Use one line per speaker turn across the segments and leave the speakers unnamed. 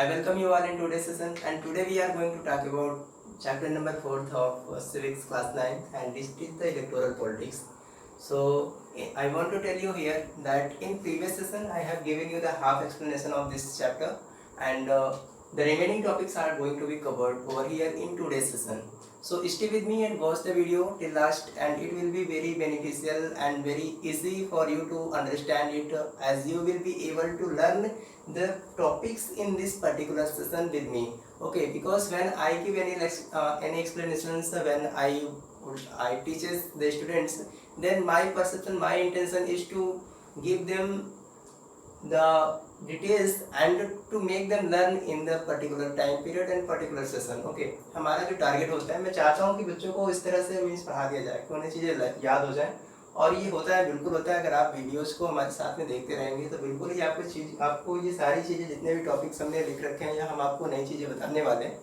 I welcome you all in today's session, and today we are going to talk about chapter number 4th of civics class 9, and this is the electoral politics. So I want to tell you here that in previous session I have given you the half explanation of this chapter, and the remaining topics are going to be covered over here in today's session. So stay with me and watch the video till last, and it will be very beneficial and very easy for you to understand it, as you will be able to learn the topics in this particular session with me. Okay, because when I give any explanations, when I teaches the students, then my perception, my intention is to give them the details and to make them learn in the particular time period and particular session. Okay, हमारा जो target होता है, मैं चाहता हूँ कि बच्चों को इस तरह से मीन्स पढ़ा दिया जाए कि उन्हें चीज़ें याद हो जाए, और ये होता है, बिल्कुल होता है। अगर आप वीडियोस को हमारे साथ में देखते रहेंगे तो बिल्कुल ही आपको ये सारी चीज़ें, जितने भी टॉपिक्स हमने लिख रखे हैं या हम आपको नई चीज़ें बताने वाले हैं,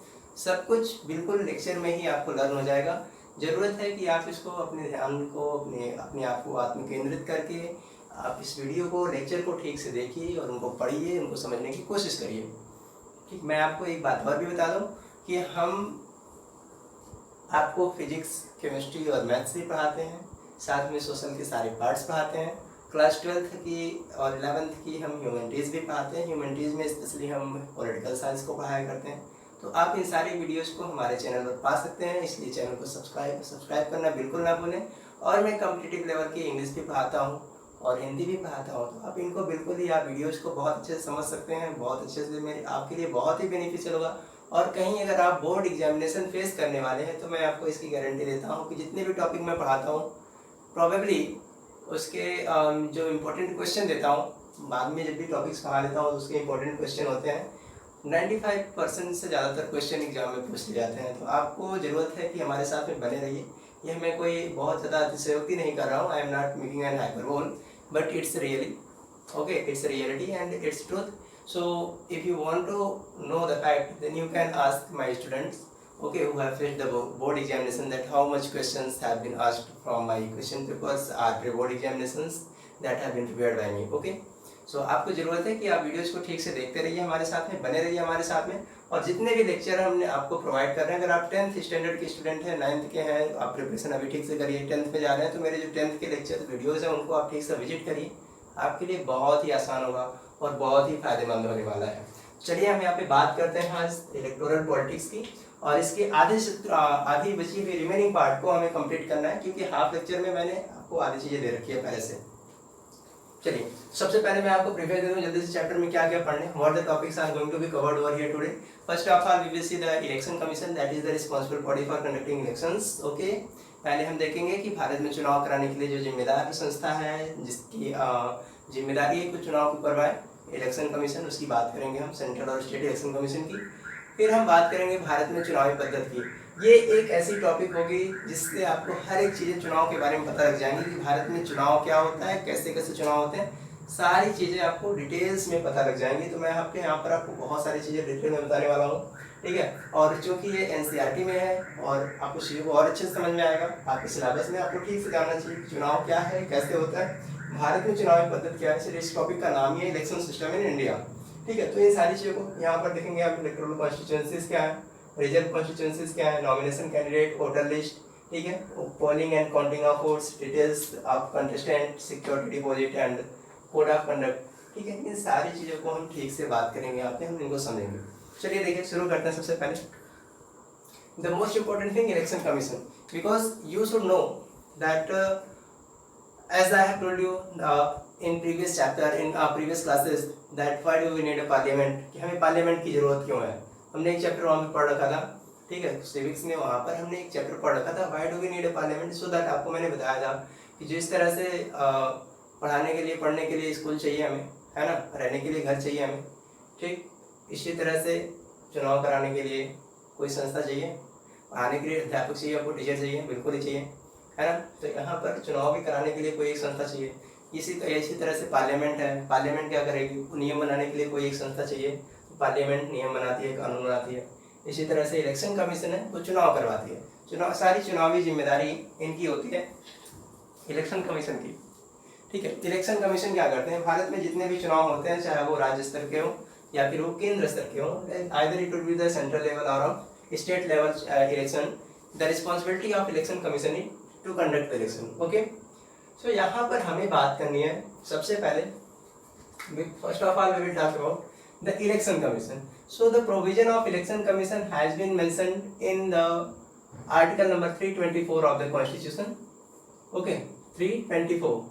सब कुछ बिल्कुल लेक्चर में ही आपको लर्न हो जाएगा। ज़रूरत है कि आप इसको अपने ध्यान को अपने आप को आत्म केंद्रित करके आप इस वीडियो को, लेक्चर को ठीक से देखिए और उनको पढ़िए, उनको समझने की कोशिश करिए। ठीक, मैं आपको एक बात और भी बता दूं कि हम आपको फिजिक्स, केमिस्ट्री और मैथ्स भी पढ़ाते हैं, साथ में सोशल के सारे पार्ट्स पढ़ाते हैं। क्लास 12th की और 11th की हम ह्यूमैनिटीज़ भी पढ़ाते हैं। ह्यूमैनिटीज़ में स्पेशली हम पॉलिटिकल साइंस को पढ़ाया करते हैं। तो आप इन सारी वीडियोस को हमारे चैनल पर पा सकते हैं, इसलिए चैनल को सब्सक्राइब करना बिल्कुल ना भूलें। और मैं कॉम्पिटिटिव लेवल की इंग्लिश भी पढ़ाता हूँ और हिंदी भी पढ़ाता हूँ, तो आप इनको बिल्कुल ही, आप वीडियोज़ को बहुत अच्छे से समझ सकते हैं, बहुत अच्छे से, मेरे आपके लिए बहुत ही बेनिफिशियल होगा। और कहीं अगर आप बोर्ड एग्जामिनेशन फेस करने वाले हैं तो मैं आपको इसकी गारंटी देता हूँ कि जितने भी टॉपिक मैं पढ़ाता हूँ, प्रॉबेबली उसके जो इम्पोर्टेंट क्वेश्चन देता हूँ, बाद में जब भी टॉपिक्स पढ़ा लेता हूँ तो उसके इम्पोर्टेंट क्वेश्चन होते हैं, 95% से ज़्यादातर क्वेश्चन एग्जाम में पूछ लिए जाते हैं। तो आपको ज़रूरत है कि हमारे साथ में बने रहिए। यह मैं कोई बहुत ज़्यादा अतिशयोक्ति नहीं कर रहा हूँ, I am not making an hyperbole, but it's really okay, it's a reality and it's truth. So if you want to know the fact, then you can ask my students, okay, who have faced the board examination, that how much questions have been asked from my question papers or board examinations that have been prepared by me. Okay, so आपको ज़रूरत है कि आप videos को ठीक से देखते रहिए, हमारे साथ में बने रहिए हमारे साथ में। और जितने भी लेक्चर हमने आपको प्रोवाइड कर रहे हैं, अगर आप 10th स्टैंडर्ड के स्टूडेंट हैं, 9th के हैं, आप प्रिपरेशन अभी ठीक से करिए, 10th में जा रहे हैं तो मेरे जो 10th के लेक्चर वीडियोज़ हैं उनको आप ठीक से विजिट करिए, आपके लिए बहुत ही आसान होगा और बहुत ही फायदेमंद होने वाला है। चलिए हम यहाँ पे बात करते हैं आज इलेक्टोरल पॉलिटिक्स की, और इसके आधी बची हुई रिमेनिंग पार्ट को हमें कंप्लीट करना है, क्योंकि हाफ लेक्चर में मैंने आपको आधी चीज़ें दे रखी है पहले से। चलिए सबसे पहले मैं आपको प्रिपेयर दे दूं जल्दी से चैप्टर में क्या क्या पढ़ने, what the topics are going to be covered over here today. First of all we will see the election commission, that is the responsible body for conducting elections. Okay, पहले हम देखेंगे कि भारत में चुनाव कराने के लिए जो जिम्मेदार संस्था है, जिसकी जिम्मेदारी है कुछ चुनाव को करवाए, इलेक्शन कमीशन, उसकी बात करेंगे हम, सेंट्रल और स्टेट इलेक्शन कमीशन की। फिर हम बात करेंगे भारत में चुनावी पद्धति की। ये एक ऐसी टॉपिक होगी जिससे आपको हर एक चीज़ें चुनाव के बारे में पता लग जाएंगी कि भारत में चुनाव क्या होता है, कैसे कैसे चुनाव होते हैं, सारी चीज़ें आपको डिटेल्स में पता लग जाएंगी। तो मैं आपके यहाँ पर आपको बहुत सारी चीज़ें डिटेल में बताने वाला हूँ, ठीक है। और चूँकि ये NCERT में है और आपको चीज़ों को और अच्छे से समझ में आएगा, आपके सिलेबस में आपको ठीक से जानना चाहिए कि चुनाव क्या है, कैसे होता है, भारत में चुनावी पद्धति क्या है। इसलिए इस टॉपिक का नाम ही है इलेक्शन सिस्टम इन इंडिया, ठीक है। तो इन सारी चीज़ों को यहाँ पर देखेंगे आप। इलेक्टोरल कॉन्स्टिट्यूएंसीज क्या है, रिजर्व कॉन्स्टिट्यूएंसीज क्या है, नॉमिनेशन कैंडिडेट, वोटर लिस्ट, ठीक है, polling and counting of votes, details of contestant, security deposit and code of conduct, ठीक है। इन सारी चीज़ों को हम ठीक से बात करेंगे, आप हम इनको समझेंगे। चलिए देखिए शुरू करते हैं। सबसे पहले the most important thing, election commission, because you should know that as I have told you in previous chapter, in previous classes, that why do we need a parliament, कि हमें पार्लियामेंट की ज़रूरत क्यों है। हमने एक चैप्टर वहाँ पे पढ़ रखा था, ठीक है, सिविक्स में, वहाँ पर हमने एक चैप्टर पढ़ रखा था, why do we need a parliament, so that आपको मैंने बताया था कि जिस तरह से पढ़ाने के लिए, पढ़ने के लिए स्कूल चाहिए हमें, है ना, रहने के लिए घर चाहिए हमें, ठीक, इसी तरह से चुनाव कराने के लिए कोई संस्था चाहिए, पढ़ाने के लिए अध्यापक चाहिए, आपको टीचर चाहिए, बिल्कुल ही चाहिए, है ना। तो यहाँ पर चुनाव भी कराने के लिए कोई एक संस्था चाहिए। इसी तरह से पार्लियामेंट है, पार्लियामेंट क्या करेगी, नियम बनाने के लिए कोई एक संस्था चाहिए, पार्लियामेंट नियम बनाती है, कानून बनाती है। इसी तरह से इलेक्शन कमीशन है, वो चुनाव करवाती है। सारी चुनावी जिम्मेदारी इनकी होती है, इलेक्शन कमीशन की, ठीक है। इलेक्शन कमीशन क्या करते हैं, भारत में जितने भी चुनाव होते हैं, चाहे वो राज्य स्तर के हो या फिर वो केंद्र स्तर के हों, either it will be the central level और state level election, the responsibility of election commission is to conduct the election. Okay, so यहाँ पर हमें बात करनी है सबसे पहले, first of all we will talk about the election commission. So the provision of election commission has been mentioned in the article number 324 of the constitution. Okay, 324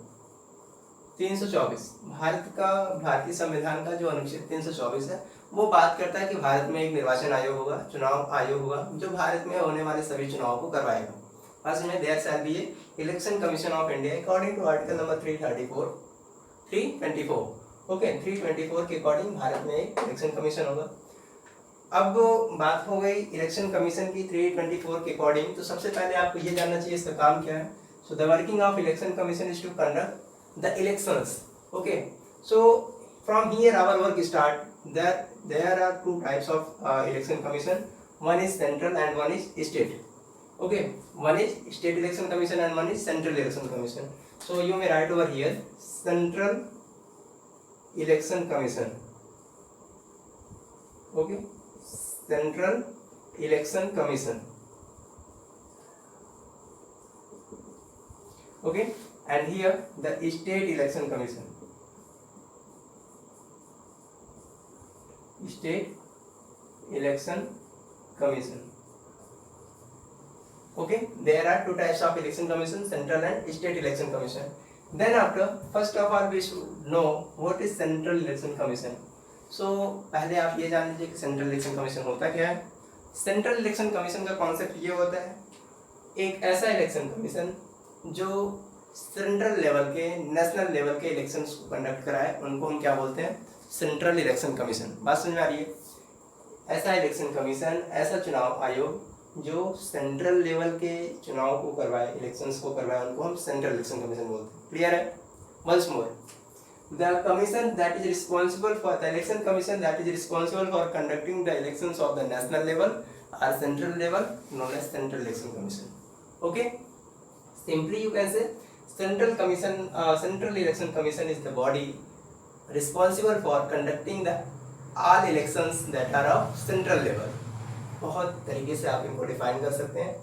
324 भारतीय संविधान का जो अनुच्छेद 324 है वो बात करता है कि भारत में एक निर्वाचन आयोग होगा, चुनाव आयोग होगा, जो भारत में होने वाले सभी चुनावों को करवाएगा। फर्स्ट में there shall be a election commission of India according to article number 324। Okay, 324 के अकॉर्डिंग भारत में एक इलेक्शन कमीशन होगा। अब बात हो गई इलेक्शन कमीशन की 324 के अकॉर्डिंग, तो सबसे पहले आपको ये जानना चाहिए इसका काम क्या है। So the working of election commission is to conduct the elections. Okay, so from here our work start. There are two types of election commission. One is central and one is state. Okay, one is state election commission and one is central election commission. So you may write over here central election commission. Okay, central election commission. Okay, and here the state election commission. State election commission. Okay, there are two types of election commission, central and state election commission. Then after, first of all we should know what is central election commission. So पहले आप ये जान लीजिए कि central election commission होता क्या है। Central election commission का कॉन्सेप्ट ये होता है, एक ऐसा इलेक्शन कमीशन जो सेंट्रल लेवल के, नेशनल लेवल के इलेक्शंस को कंडक्ट कराए, उनको हम क्या बोलते हैं, सेंट्रल इलेक्शन कमीशन। बात समझ में आ रही है? ऐसा इलेक्शन कमीशन, ऐसा चुनाव आयोग जो सेंट्रल लेवल के चुनाव को करवाए, इलेक्शंस को करवाए, उनको हम सेंट्रल इलेक्शन कमीशन बोलते हैं। क्लियर है? Once more, the commission that is responsible for the election commission that is responsible for conducting the elections of the national level or central level known as central election commission. Okay, simply you can say central election commission is the body responsible for conducting the all elections that are of central level. बहुत तरीके से आप इनको define कर सकते हैं।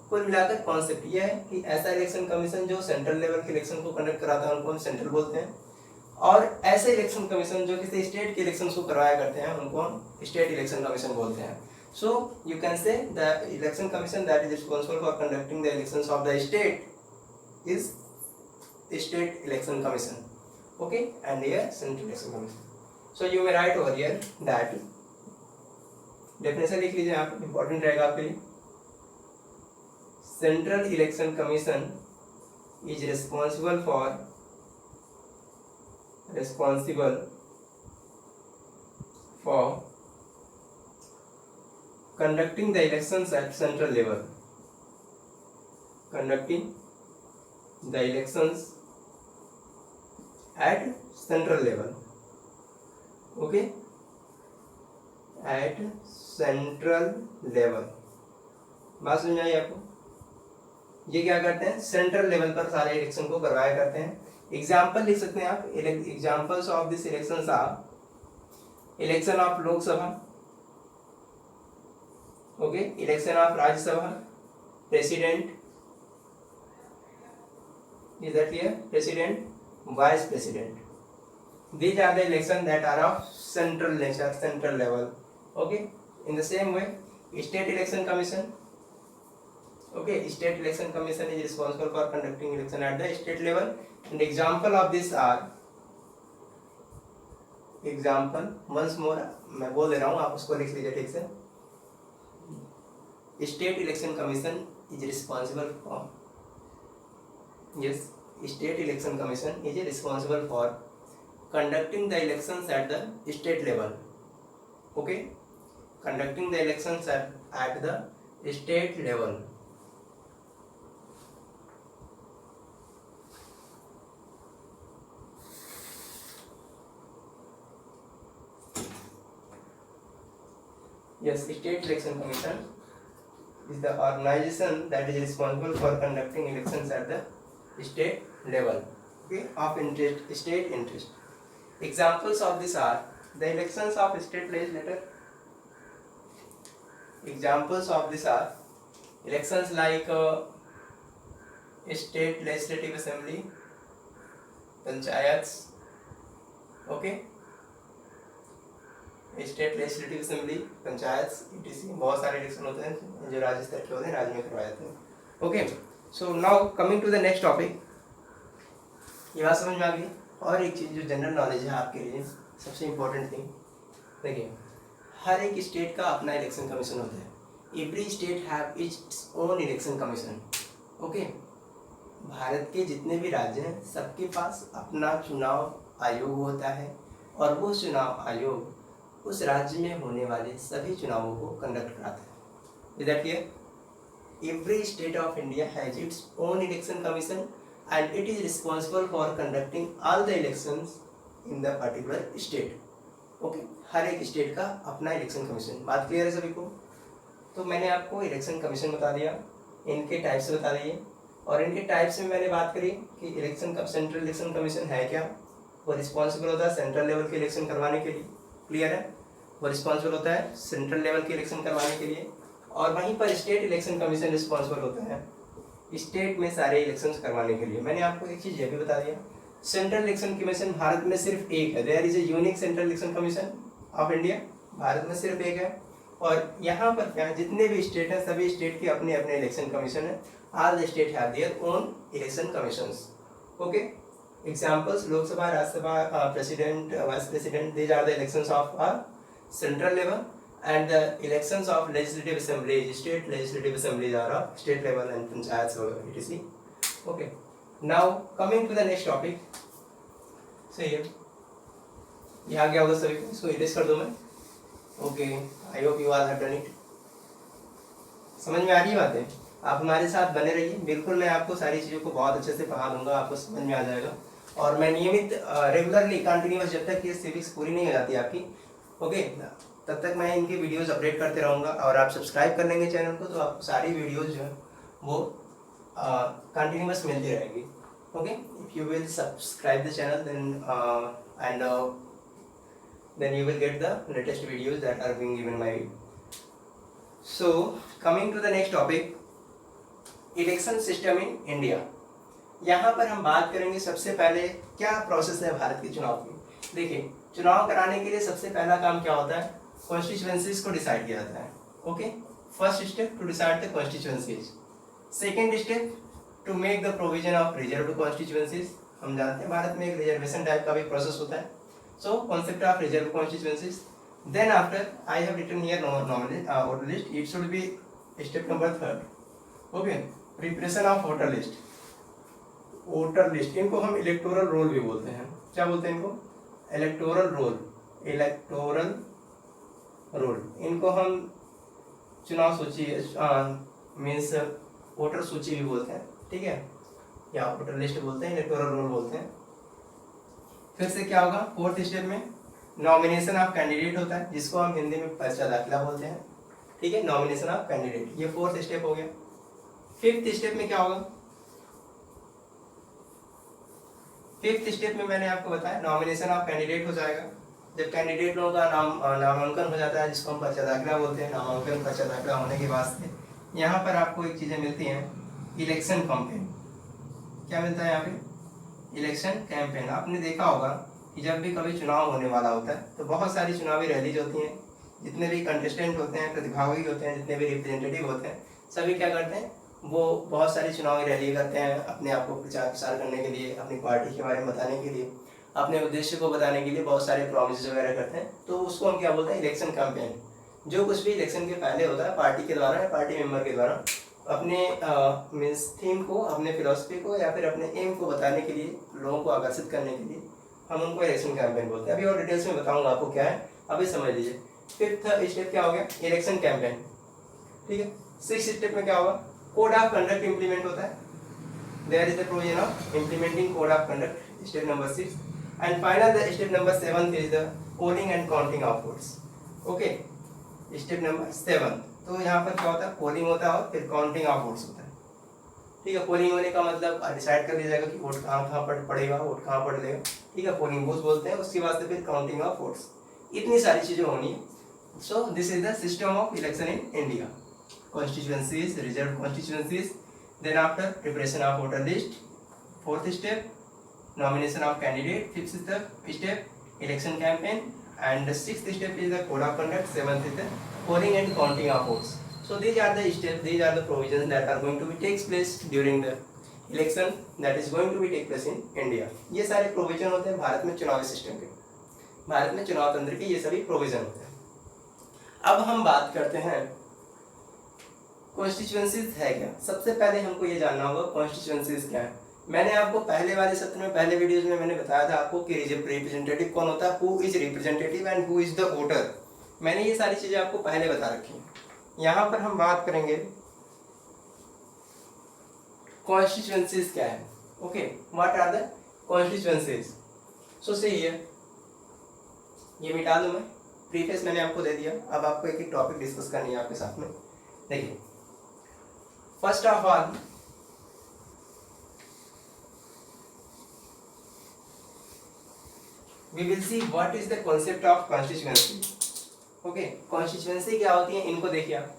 कुल मिलाकर कॉन्सेप्ट ये है कि ऐसा इलेक्शन कमीशन जो सेंट्रल लेवल के इलेक्शन को कंडक्ट कराता है उनको हम सेंट्रल बोलते हैं, और ऐसे इलेक्शन कमीशन जो किसी स्टेट के इलेक्शन को करवाया करते हैं उनको हम स्टेट इलेक्शन कमीशन बोलते हैं। So you can say the election commission that is responsible for conducting the elections of the state is state election commission. Okay, and here central election commission. So you may write over here that, definition लिख लीजिए आप, important रहेगा आपके लिए। Central election commission is responsible for conducting the elections at central level. Conducting the elections at central level. Okay, at central level. बात समझ आई आपको? ये क्या करते हैं, सेंट्रल लेवल पर सारे इलेक्शन को करवाया करते हैं। एग्जाम्पल लिख सकते हैं आप, examples of this elections or election of Lok Sabha, okay, election of Rajya Sabha, president, is that clear, president, vice president, these are the election that are of central nature, central level. Okay, in the same way state election commission, okay, state election commission is responsible for conducting election at the state level, and example of this are, example once more मैं बोल दे रहा हूँ, आप उसको लिख लीजिए ठीक से। State election commission is responsible for, yes, state election commission is responsible for conducting the elections at the state level. Okay, conducting the elections at the state level. Yes, state election commission is the organization that is responsible for conducting elections at the state level, okay, of interest, state interest. Examples of this are The elections of state legislature. Examples of this are elections like state legislative assembly, panchayats, okay, state legislative assembly, panchayat, etc, बहुत सारे election होते हैं जो राज्य स्तर के होते हैं, राज्य में करवाए जाते हैं। Okay, so now coming to the next topic. ये बात समझ में आ गई। और एक चीज़ जो जनरल नॉलेज है आपके लिए सबसे इम्पोर्टेंट थिंग, देखिए हर एक स्टेट का अपना इलेक्शन कमीशन होता है। Every state have it's own election commission. Okay, Bharat के जितने भी राज्य हैं सबके पास अपना चुनाव आयोग होता है और वो चुनाव आयोग उस राज्य में होने वाले सभी चुनावों को कंडक्ट कराता है। Is that clear? Every state of India has its own election commission and it is responsible for conducting all the elections in the particular state. Okay, हर एक स्टेट का अपना इलेक्शन कमीशन। बात क्लियर है सभी को? तो मैंने आपको इलेक्शन कमीशन बता दिया, इनके टाइप्स बता दिए, और इनके टाइप्स में मैंने बात करी कि इलेक्शन का सेंट्रल इलेक्शन कमीशन है क्या, वो रिस्पॉन्सिबल होता है सेंट्रल लेवल के इलेक्शन करवाने के लिए। क्लियर है? वो रिस्पॉन्सिबल होता है सेंट्रल लेवल के इलेक्शन करवाने के लिए, और वहीं पर स्टेट इलेक्शन कमीशन रिस्पॉन्सिबल होता है स्टेट में सारे इलेक्शंस करवाने के लिए। मैंने आपको एक चीज़ ये भी बता दिया, सेंट्रल इलेक्शन कमीशन भारत में सिर्फ एक है। There is a unique central election commission of India, Bharat में सिर्फ एक है। और यहाँ पर क्या है, जितने भी स्टेट हैं सभी स्टेट के अपने अपने इलेक्शन कमीशन है। All the state have their own election commissions. Okay, examples Lok Sabha, Rajya Sabha, president, vice president, these are the elections of central level, and the elections of legislative assemblies, state legislative assemblies are of state level and panchayats etc. Okay, now coming to the next topic. So here ये आ गया होगा सभी को, इसको erase कर दूं मैं। Okay, I hope you all have done it. समझ में आ रही है बातें? आप हमारे साथ बने रहिए, बिल्कुल मैं आपको सारी चीज़ों को बहुत अच्छे से पढ़ा दूंगा, आपको समझ में आ जाएगा। और मैं नियमित रेगुलरली कंटिन्यूअस जब तक ये सिविक्स पूरी नहीं हो जाती आपकी, ओके, तब तक मैं इनके वीडियोस अपडेट करते रहूँगा। और आप सब्सक्राइब कर लेंगे चैनल को तो आपको सारी वीडियोस जो है वो कंटिन्यूअस मिलती रहेंगी। Okay, if you will subscribe the channel then you will get the latest videos that are being given by me. So coming to the next topic, election system in India। यहाँ पर हम बात करेंगे सबसे पहले क्या प्रोसेस है भारत के चुनाव की। देखिए, चुनाव कराने के लिए सबसे पहला काम क्या होता है, कॉन्स्टिट्यूएंसीज को डिसाइड किया जाता है। Okay, first step to decide the constituencies. Second step to make the provision of reserve reservations. हम जानते हैं भारत में एक रिजर्वेशन टाइप का भी प्रोसेस होता है। So concept of reserve constituencies. Then after I have written here voter list, it should be step number third. Okay, preparation of voter list. Voter list इनको हम इलेक्टोरल रोल भी बोलते हैं। क्या बोलते हैं इनको? Electoral roll. इलेक्टोरल रोल इनको हम चुनाव सूची मीन्स वोटर सूची भी बोलते हैं, ठीक है, या वोटर लिस्ट बोलते हैं, इलेक्टोरल रोल बोलते हैं। फिर से क्या होगा, फोर्थ स्टेप में नॉमिनेशन ऑफ कैंडिडेट होता है, जिसको हम हिंदी में पर्चा दाखिला बोलते हैं, ठीक है, नॉमिनेशन ऑफ कैंडिडेट, ये फोर्थ स्टेप हो गया। फिफ्थ स्टेप में क्या होगा, फिफ्थ स्टेप में मैंने आपको बताया नॉमिनेशन ऑफ कैंडिडेट हो जाएगा। जब कैंडिडेट लोगों का नामांकन हो जाता है, जिसको हम पर्चा दाखिला बोलते हैं, नामांकन पर्चा दाखिला होने के बाद से यहाँ पर आपको एक चीज़ें मिलती हैं, इलेक्शन कैंपेन। क्या मिलता है यहाँ पे? Election campaign. आपने देखा होगा कि जब भी कभी चुनाव होने वाला होता है तो बहुत सारी चुनावी रैलीज होती हैं, जितने भी कंटेस्टेंट होते हैं, प्रतिभागी होते हैं, जितने भी रिप्रेजेंटेटिव होते हैं, सभी क्या करते हैं, वो बहुत सारी चुनावी रैली करते हैं अपने आप को प्रचार प्रसार करने के लिए, अपनी पार्टी के बारे में बताने के लिए, अपने उद्देश्य को बताने के लिए बहुत सारे प्रॉमिस वगैरह करते हैं। तो उसको हम क्या बोलते हैं? Election campaign. जो कुछ भी इलेक्शन के पहले होता है पार्टी के द्वारा या पार्टी मेंबर के द्वारा अपने मीन्स थीम को, अपने फिलॉसफी को या फिर अपने एम को बताने के लिए, लोगों को आकर्षित करने के लिए हम उनको इलेक्शन कैंपेन बोलते हैं। अभी और डिटेल्स में बताऊंगा आपको क्या है, अभी समझ लीजिए। फिफ्थ स्टेप क्या हो गया? इलेक्शन कैंपेन, ठीक है। सिक्स स्टेप में क्या होगा? कोड ऑफ कंडक्ट इंप्लीमेंट होता है। There is the provision of implementing code of conduct, step number 6। And final the step number 7 is the polling and counting of votes. Okay, step number 7। तो यहाँ पर क्या होता है? पोलिंग होता है और फिर काउंटिंग ऑफ वोट्स होता है, ठीक है। पोलिंग होने का मतलब डिसाइड कर लिया जाएगा कि वोट कहाँ कहाँ पर पड़ेगा, वोट कहाँ पड़ेगा, ठीक है, पोलिंग बूथ बोलते हैं। उसके बाद से फिर काउंटिंग ऑफ वोट्स। इतनी सारी चीज़ें होनी है। So this is the system of election in India. Constituencies, reserve constituencies, then after preparation of voter list, fourth step nomination of candidate, fifth step election campaign, and the sixth step is the code of conduct, seventh is the polling and counting of votes. So these are the steps, these are the provisions that are going to be takes place during the election that is going to be take place in India. ये सारे provision होते हैं भारत में चुनावी system के, भारत में चुनाव तंत्र के ये सभी प्रोविजन होते हैं। अब हम बात करते हैं कॉन्स्टिट्यूएंसीज है क्या। सबसे पहले हमको ये जानना होगा कॉन्स्टिट्यूएंसीज क्या है। मैंने आपको पहले वाले सत्र में, पहले वीडियोस में मैंने बताया था आपको कि रिप्रेजेंटेटिव कौन होता है, who is representative and who is the voter. मैंने ये सारी चीजें आपको पहले बता रखी हैं। यहाँ पर हम बात करेंगे कॉन्स्टिट्यूएंसीज क्या है। Okay, what are the constituencies. So से ये मिटा दूं मैं, प्रीफेस मैंने आपको दे दिया। अब आपको एक एक टॉपिक डिस्कस करनी है आपके साथ में। देखिए, first of all we will see what is the concept of constituency. Okay, constituency क्या होती है इनको देखिए आप।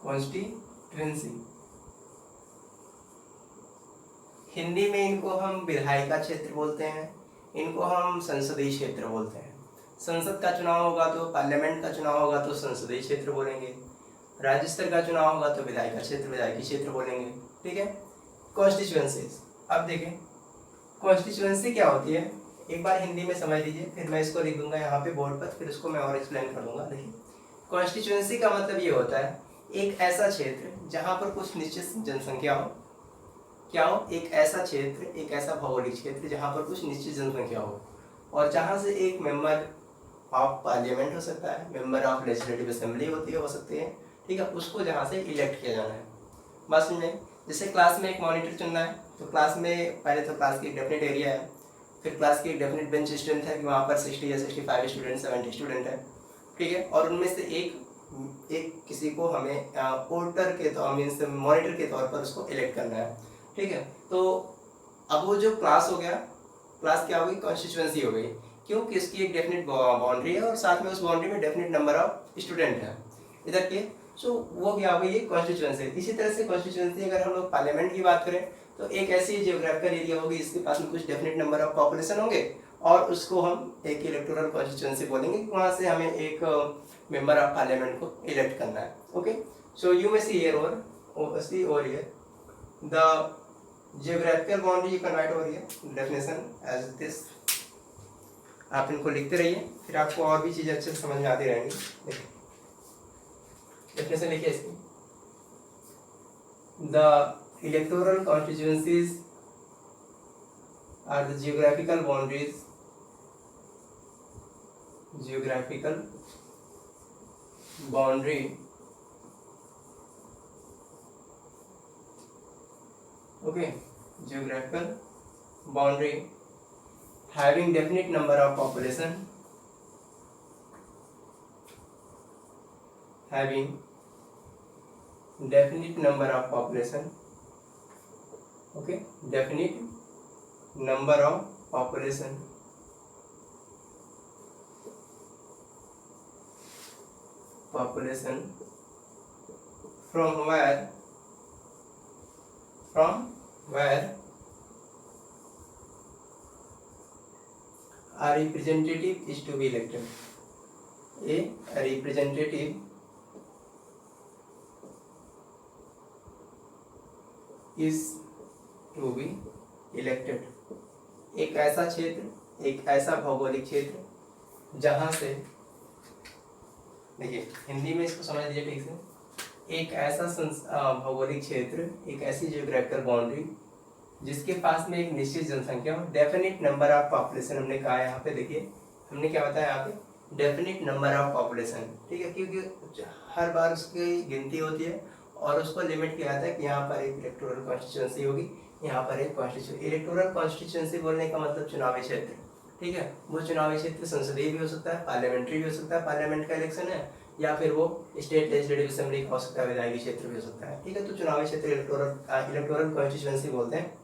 कॉन्स्टिट्यूएंसी हिंदी में इनको हम विधायिका क्षेत्र बोलते हैं, इनको हम संसदीय क्षेत्र बोलते हैं। संसद का चुनाव होगा तो, पार्लियामेंट का चुनाव होगा तो संसदीय क्षेत्र बोलेंगे, राज्य स्तर का चुनाव होगा तो विधायिका क्षेत्र, विधायकी क्षेत्र बोलेंगे। ठीक है, कॉन्स्टिट्यूएंसीज। अब देखें कॉन्स्टिट्यूएंसी क्या होती है, एक बार हिंदी में समझ लीजिए, फिर मैं इसको लिख दूंगा यहाँ पे बोर्ड पर, फिर इसको मैं और एक्सप्लेन कर दूंगा। देखिए, कॉन्स्टिट्यूएंसी का मतलब ये होता है एक ऐसा क्षेत्र जहाँ पर कुछ निश्चित जनसंख्या हो। क्या हो? एक ऐसा क्षेत्र, एक ऐसा भौगोलिक क्षेत्र जहाँ पर कुछ निश्चित जनसंख्या हो, और जहाँ से एक मेंबर ऑफ पार्लियामेंट हो सकता है, मेंबर ऑफ लेजिस्लेटिव असेंबली हो सकती है। ठीक है, उसको जहाँ से इलेक्ट किया जाना है। बस में जैसे क्लास में एक मॉनिटर चुनना है, तो क्लास में पहले तो क्लास की एक डेफिनेट एरिया है, फिर क्लास की एक डेफिनेट बेंच स्ट्रेंथ है कि वहाँ पर 60 या 65 स्टूडेंट, 70 स्टूडेंट है। ठीक है, और उनमें से एक किसी को हमें पोर्टर के तौर मीन्स मॉनिटर के तौर पर उसको इलेक्ट करना है। ठीक है, तो अब वो जो क्लास हो गया, क्लास क्या हो गई, कॉन्स्टिट्यूएंसी हो गई। क्यों? कि इसकी एक डेफिनेट बाउंड्री है और साथ में उस बाउंड्री में डेफिनेट नंबर ऑफ स्टूडेंट है इधर के। सो वो क्या हो गई, कॉन्स्टिट्यूएंसी। इसी तरह से कॉन्स्टिट्यूएंसी अगर हम लोग पार्लियामेंट की बात करें तो एक ऐसी जियोग्राफिकल एरिया होगी जिसके पास में कुछ डेफिनेट नंबर ऑफ पॉपुलेशन होंगे, और उसको हम एक इलेक्टोरल कॉन्स्टिट्यूएंसी बोलेंगे। वहाँ से हमें एक मेंबर ऑफ पार्लियामेंट को इलेक्ट करना है। Okay, so you may see here और here the geographical boundary, you can write over here definition as this. आप इनको लिखते रहिए, फिर आपको और भी चीज़ें अच्छे से समझ में आती रहेंगी। देखिए, डेफिनेशन लिखिए इसकी। The electoral constituencies are the geographical boundaries, geographical boundary okay, geographical boundary having definite number of population, having definite number of population, okay, definite number of population, from where a representative is to be elected. A representative is to be elected. एक ऐसा क्षेत्र, एक ऐसा भौगोलिक क्षेत्र जहाँ से, देखिए हिंदी में इसको समझ लीजिए ठीक से, एक ऐसा भौगोलिक क्षेत्र, एक ऐसी जियोग्राफिकल बाउंड्री जिसके पास में एक निश्चित जनसंख्या हो, डेफिनेट नंबर ऑफ पॉपुलेशन। हमने कहा यहाँ पे, देखिए हमने क्या बताया यहाँ पे, डेफिनेट नंबर ऑफ पॉपुलेशन। ठीक है, क्योंकि हर बार उसकी गिनती होती है और उसको लिमिट किया जाता है कि यहाँ पर एक इलेक्टोरल कॉन्स्टिट्यूएंसी होगी, यहाँ पर एक कॉन्स्टिट्यूएंसी। इलेक्टोरल कॉन्स्टिट्यूएंसी बोलने का मतलब चुनावी क्षेत्र। ठीक है, वो चुनावी क्षेत्र संसदीय भी हो सकता है, पार्लियामेंट्री भी हो सकता है, पार्लियामेंट का इलेक्शन है, या फिर वो स्टेट लेजिस्लेटिव असेंबली का हो सकता है, विधायी क्षेत्र भी हो सकता है, ठीक है। तो चुनावी क्षेत्र इलेक्टोरल कॉन्स्टिट्यूएंसी बोलते हैं।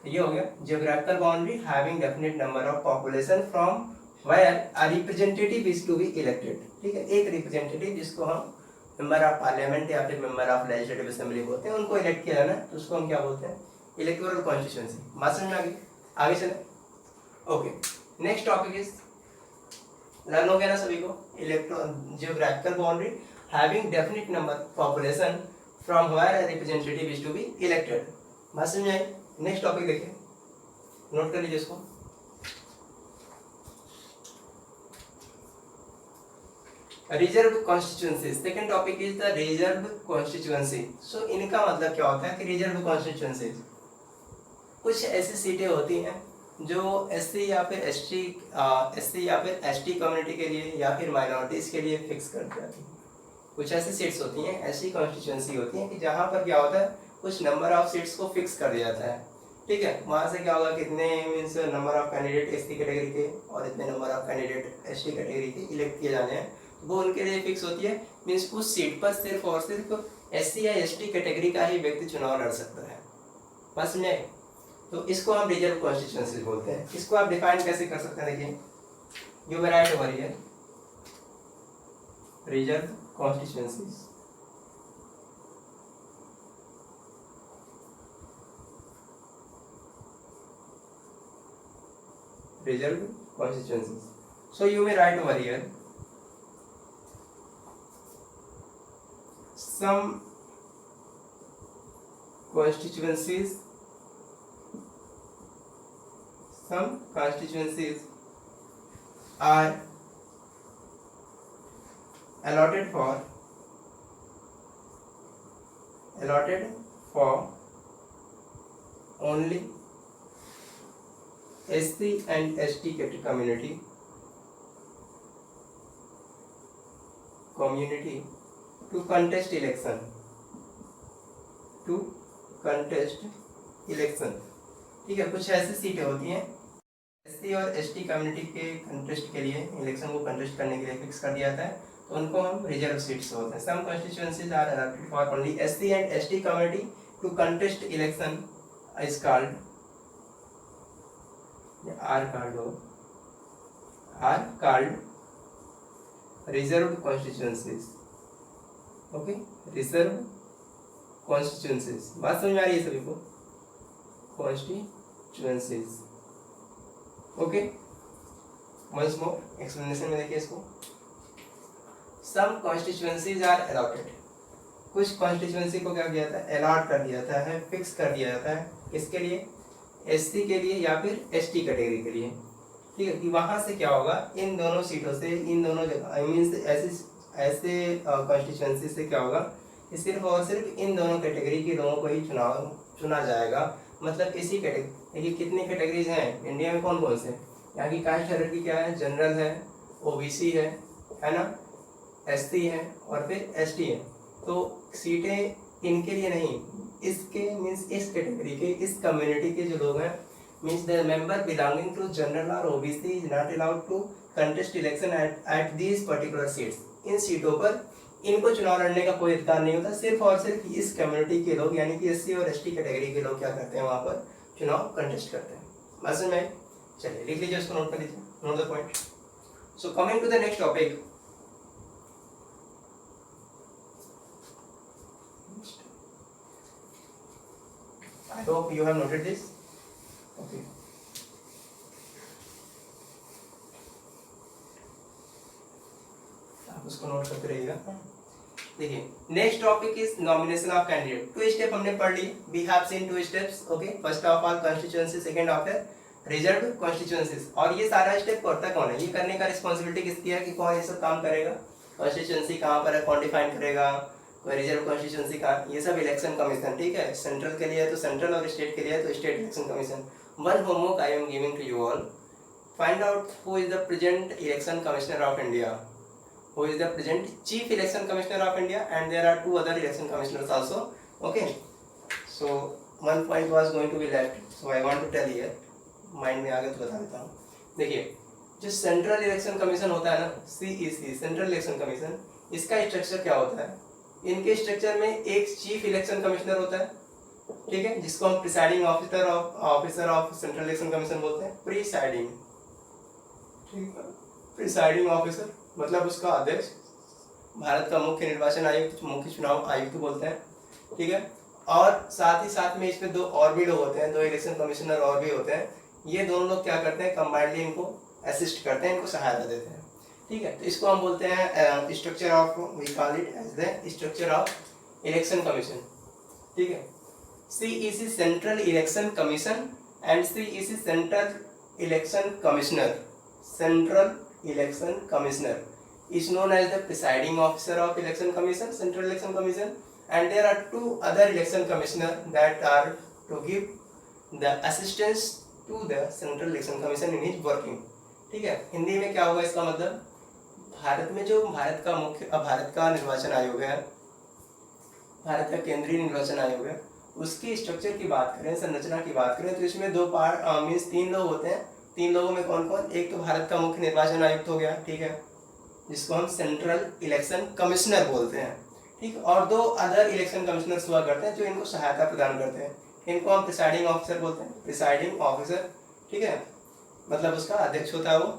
ये हो गया geographical boundary having definite number of population from where a representative is to be elected, ठीक है। एक रिप्रेजेंटेटिव जिसको हम मेंबर ऑफ पार्लियामेंट या फिर मेंबर ऑफ लेजिस्लेटिव असेंबली बोलते हैं, उनको इलेक्ट किया जाना, तो उसको हम क्या बोलते हैं, इलेक्टोरल कॉन्स्टिट्यूएंसी। बात समझ में आ गई? आगे चले। Okay, next topic is, learn हो गया ना सभी को, geographical boundary having definite number population from where a representative is to be elected. बात समझ में आई? नेक्स्ट टॉपिक देखिए, नोट कर लीजिए इसको। Reserve constituency, second topic is the reserve constituency. So इनका मतलब क्या होता है कि रिजर्व कॉन्स्टिट्यूएंसी कुछ ऐसी सीटें होती हैं जो एससी या फिर एसटी कम्युनिटी के लिए या फिर माइनॉरिटीज के लिए फिक्स कर दी जाती है। कुछ ऐसी सीट्स होती हैं, ऐसी कॉन्स्टिट्यूएंसी होती हैं कि जहाँ पर क्या होता है, कुछ नंबर ऑफ सीट्स को फिक्स कर दिया जाता है, ठीक है। वहाँ से क्या होगा, कितने means number of candidate SC category के और इतने number of candidate ST category के इलेक्ट किए जाने हैं, वो उनके लिए फिक्स होती है। मीन्स उस सीट पर सिर्फ और सिर्फ एससी या एसटी कैटेगरी का ही व्यक्ति चुनाव लड़ सकता है। बस में तो इसको हम रिजर्व कॉन्स्टिट्यूएंसी बोलते हैं। इसको आप डिफाइन कैसे कर सकते हैं, देखिए, you may write over here reserve constituencies. Reserved constituencies. So you may write over here some constituencies are allotted for only SC and ST community to contest election, ठीक है। कुछ ऐसी सीटें होती हैं एससी और एसटी कम्युनिटी के contest के लिए, इलेक्शन को कंटेस्ट करने के लिए फिक्स कर दिया जाता है, तो उनको हम रिजर्व सीट्स बोलते हैं। Some constituencies are allotted for only SC and ST community to contest election is called reserved constituencies. Okay, reserve constituencies. बात समझ में आ रही है सभी को? Constituencies, okay. Once more explanation में देखिए इसको। सम कॉन्स्टिट्यूएंसीज आर अलॉटेड, कुछ कॉन्स्टिट्यूएंसी को क्या किया जाता है, अलॉट कर दिया जाता है, फिक्स कर दिया जाता है। किसके लिए? एससी के लिए या फिर एसटी कैटेगरी के लिए, ठीक है। कि वहाँ से क्या होगा, इन दोनों सीटों से, इन दोनों जगह आई मीन ऐसे कॉन्स्टिट्यूएंसी से क्या होगा कि सिर्फ और सिर्फ इन दोनों कैटेगरी के लोगों को ही चुना जाएगा। मतलब इसी कैटेगरी, देखिए कितनी कैटेगरीज हैं इंडिया में, कौन कौन से? यहाँ की कास्ट हायरार्की क्या है, जनरल है, ओबीसी है ना, एससी है और फिर एसटी है। तो सीटें इनके लिए नहीं, इसके मीन्स इस कैटेगरी के, इस कम्युनिटी के जो लोग हैं, means the member belonging to general और OBC is not allowed to contest election at these particular seats. इन सीटों पर इनको चुनाव लड़ने का कोई अधिकार नहीं होता, सिर्फ और सिर्फ इस कम्युनिटी के लोग यानी कि एससी और एसटी कैटेगरी के लोग क्या करते हैं, वहाँ पर चुनाव कंटेस्ट करते हैं। बस में चलिए लिख लीजिए, उसको नोट कर लीजिए, note the point. So coming to the next topic, I hope you have noted this. Okay. आप उसको नोट करते रहिएगा। देखिए next topic is nomination of candidate. 2 step हमने पढ़ लिए, we have seen 2 steps, okay. First of all constituency, second of reserve constituencies. और ये सारा स्टेप करता कौन है, ये करने का रिस्पॉन्सिबिलिटी किसकी है कि कौन ये सब काम करेगा? कॉन्स्टिट्यूएंसी कहाँ पर है, कौन डिफाइन करेगा, रिजर्व कॉन्स्टिट्यूएंसी का, ये सब इलेक्शन कमीशन, ठीक है। सेंट्रल के लिए है तो सेंट्रल और स्टेट के लिए है तो state election commission. One homework I am giving to you all, find out who is the present election commissioner of India, who is the present chief election commissioner of India, and there are 2 other election commissioners also, okay. So one point was going to be left, so I want to tell here, mind में आ गया तो बता देता हूँ। देखिए जो central election commission होता है ना, CEC, सेंट्रल इलेक्शन कमीशन, इसका स्ट्रक्चर क्या होता है, इनके स्ट्रक्चर में एक चीफ इलेक्शन कमिश्नर होता है, ठीक है, जिसको हम presiding officer of central election commission बोलते हैं, प्रिसाइडिंग, ठीक है, प्रिसाइडिंग ऑफिसर मतलब उसका अध्यक्ष, भारत का मुख्य निर्वाचन आयुक्त, मुख्य चुनाव आयुक्त बोलते हैं, ठीक है। और साथ ही साथ में इसमें दो और भी लोग होते हैं, दो इलेक्शन कमिश्नर और भी होते हैं, ये दोनों लोग क्या करते हैं, कंबाइंडली इनको असिस्ट करते हैं, इनको सहायता देते हैं, ठीक है। तो इसको हम बोलते हैं structure of, we call it as the structure of election commission, ठीक है। CEC central election commission and CEC central election commissioner, central election commissioner is known as the presiding officer of election commission, central election commission, and there are two other election commissioner that are to give the assistance to the central election commission in his working, ठीक है। हिंदी में क्या होगा इसका मतलब, भारत में जो भारत का निर्वाचन आयोग है, भारत का केंद्रीय निर्वाचन आयोग है, उसके स्ट्रक्चर की बात करें, संरचना की बात करें, तो इसमें दो पार्ट मीन्स तीन लोग होते हैं। तीन लोगों में कौन कौन, एक तो भारत का मुख्य निर्वाचन आयुक्त हो गया, ठीक है, जिसको हम सेंट्रल इलेक्शन कमिश्नर बोलते हैं, ठीक, और दो अदर इलेक्शन कमिश्नर्स हुआ करते हैं जो इनको सहायता प्रदान करते हैं, इनको हम प्रिसाइडिंग ऑफिसर बोलते हैं, प्रिसाइडिंग ऑफिसर, ठीक है, मतलब उसका अध्यक्ष होता है वो।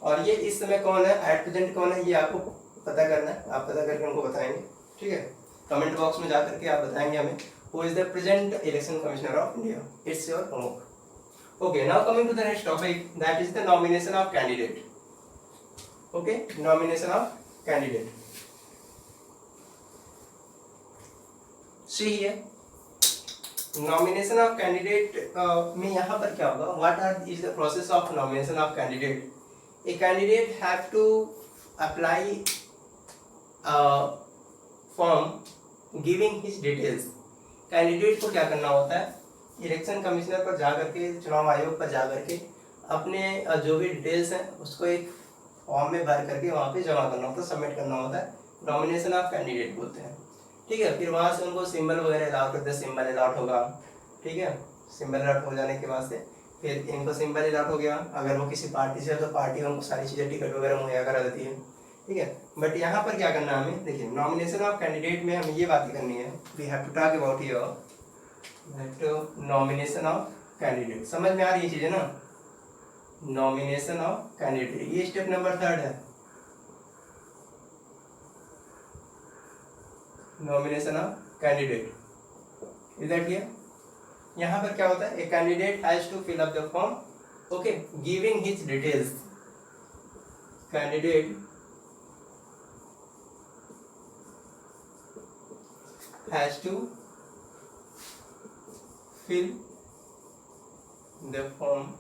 और ये इस समय कौन है, एट प्रेजेंट कौन है, ये आपको पता करना है, आप पता करके उनको बताएंगे, ठीक है, कमेंट बॉक्स में जा करके आप बताएंगे हमें who is the present election commissioner of India, it's your homework. Okay, now coming to the next topic, that is the nomination of candidate. Okay, nomination of candidate. See here, nomination of candidate में यहाँ पर क्या होगा, what is the process of nomination of candidate? A candidate have to apply a form giving his details. Candidate को क्या करना होता है, इलेक्शन कमिश्नर पर जाकर के, चुनाव आयोग पर जाकर के अपने जो भी डिटेल्स हैं उसको एक फॉर्म में भर करके वहाँ पे जमा करना होता है, सबमिट करना होता है, नॉमिनेशन ऑफ कैंडिडेट बोलते हैं, ठीक है। फिर वहाँ से उनको सिंबल वगैरह अलाउट करते हैं, सिंबल अलाउट होगा, ठीक है, सिंबल अलाउट हो जाने के बाद से फिर इनको सिंबल अलाउट हो गया, अगर वो किसी पार्टी से है तो पार्टी उनको सारी चीज़ें टिकट वगैरह मुहैया करा देती है, ठीक है। बट यहाँ पर क्या करना है हमें, देखिए नॉमिनेशन ऑफ कैंडिडेट में हमें ये बात करनी है, we have to talk about your nomination of candidate. समझ में आ रही है चीज़ें ना, नॉमिनेशन ऑफ कैंडिडेट, ये स्टेप नंबर 3 है, nomination of candidate, is that clear. यहाँ पर क्या होता है, a candidate has to fill up the form, okay, giving his details, candidate has to fill the form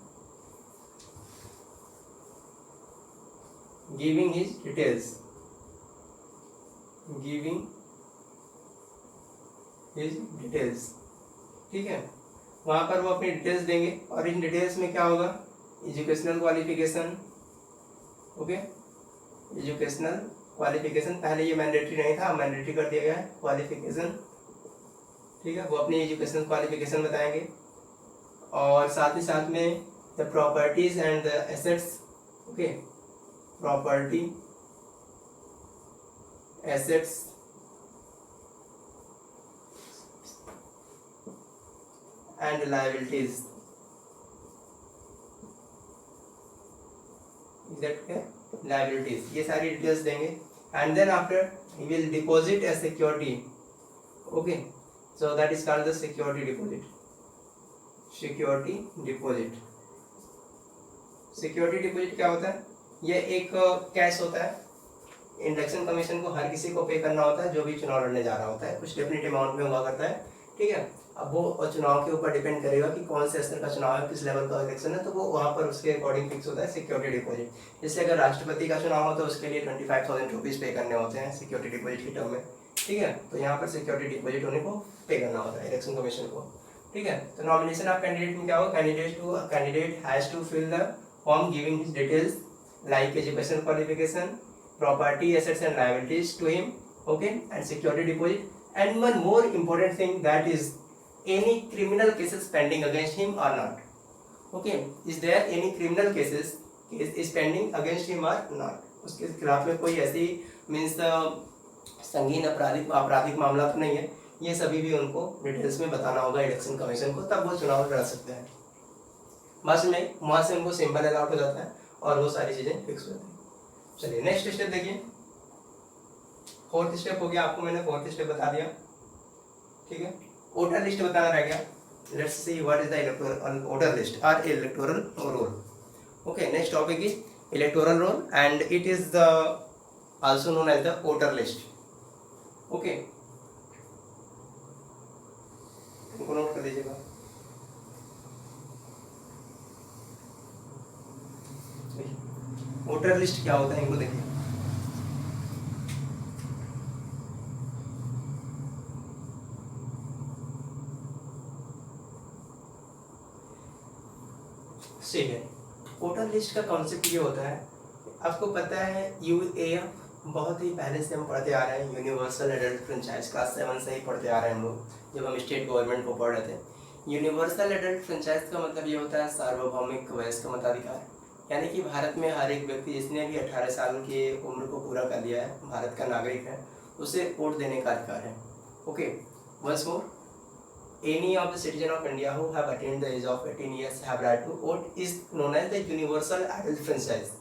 giving his details, giving his details, ठीक है। वहाँ पर वो अपनी डिटेल्स देंगे और इन डिटेल्स में क्या होगा, educational qualification, okay, educational qualification, पहले ये मैंडेटरी नहीं था, मैंडेटरी कर दिया गया है, क्वालिफिकेशन, ठीक है, वो अपनी एजुकेशनल क्वालिफिकेशन बताएंगे, और साथ ही साथ में the properties and the assets, okay, property, assets and liabilities, liabilities, ये सारी डिटेल्स देंगे, and then after he will deposit a security, okay, so that is called the security deposit, security deposit. Security deposit क्या होता है, ये एक cash होता है, इलेक्शन कमीशन को हर किसी को पे करना होता है जो भी चुनाव लड़ने जा रहा होता है, कुछ डेफिनेट अमाउंट में हुआ करता है, ठीक है। अब वो चुनाव के ऊपर डिपेंड करेगा कि कौन से स्तर का चुनाव है, किस लेवल का इलेक्शन है, तो वो वहाँ पर उसके अकॉर्डिंग फिक्स होता है सिक्योरिटी डिपॉजिट। जैसे अगर राष्ट्रपति का चुनाव हो तो उसके लिए 25,000 रुपीज़ पे करने होते हैं सिक्योरिटी डिपॉजिट की टर्म में, ठीक है। तो यहाँ पर सिक्योरिटी डिपॉजिट उन्हीं को पे करना होता है इलेक्शन कमीशन को, ठीक है। तो नॉमिनेशन ऑफ कैंडिडेट में क्या होगा, candidate has to fill the form giving his details like educational qualification, property, assets and liabilities to him, okay, and security deposit, and one more important thing, that is any criminal cases pending against him or not, okay, is there any criminal cases is pending against him or not, उसके खिलाफ में कोई ऐसी means संगीन आपराधिक मामला तो नहीं है, ये सभी भी उनको डिटेल्स में बताना होगा इलेक्शन कमीशन को, तब वो चुनाव लड़ सकते हैं। बस में वहाँ से उनको सिंबल अलॉट हो जाता है और वो सारी चीज़ें फिक्स हो जाती हैं। चलिए नेक्स्ट स्टेप देखिए, फोर्थ स्टेप हो गया, आपको मैंने फोर्थ स्टेप बता दिया, ठीक है। वोटर लिस्ट बताना रह गया। Let's see what is the electoral voter list और electoral roll. Okay, next topic is electoral roll and it is the also known as the voter list. Okay, इनको note कर लीजिएगा। वोटर लिस्ट क्या होता है इनको देखिए। वोटर लिस्ट का कॉन्सेप्ट ये होता है, आपको पता है यूएएफ बहुत ही पहले से हम पढ़ते आ रहे हैं, यूनिवर्सल एडल्ट फ्रेंचाइज क्लास 7 से ही पढ़ते आ रहे हैं हम लोग, जब हम स्टेट गवर्नमेंट को पढ़ रहे थे। यूनिवर्सल एडल्ट फ्रेंचाइज का मतलब ये होता है सार्वभौमिक वयस्क मताधिकार, यानी कि भारत में हर एक व्यक्ति जिसने भी 18 साल की उम्र को पूरा कर लिया है, भारत का नागरिक है, उसे वोट देने का अधिकार है। Okay, once more, any of the citizen of India who have attained the age of 18 years have right to vote is known as the universal adult franchise।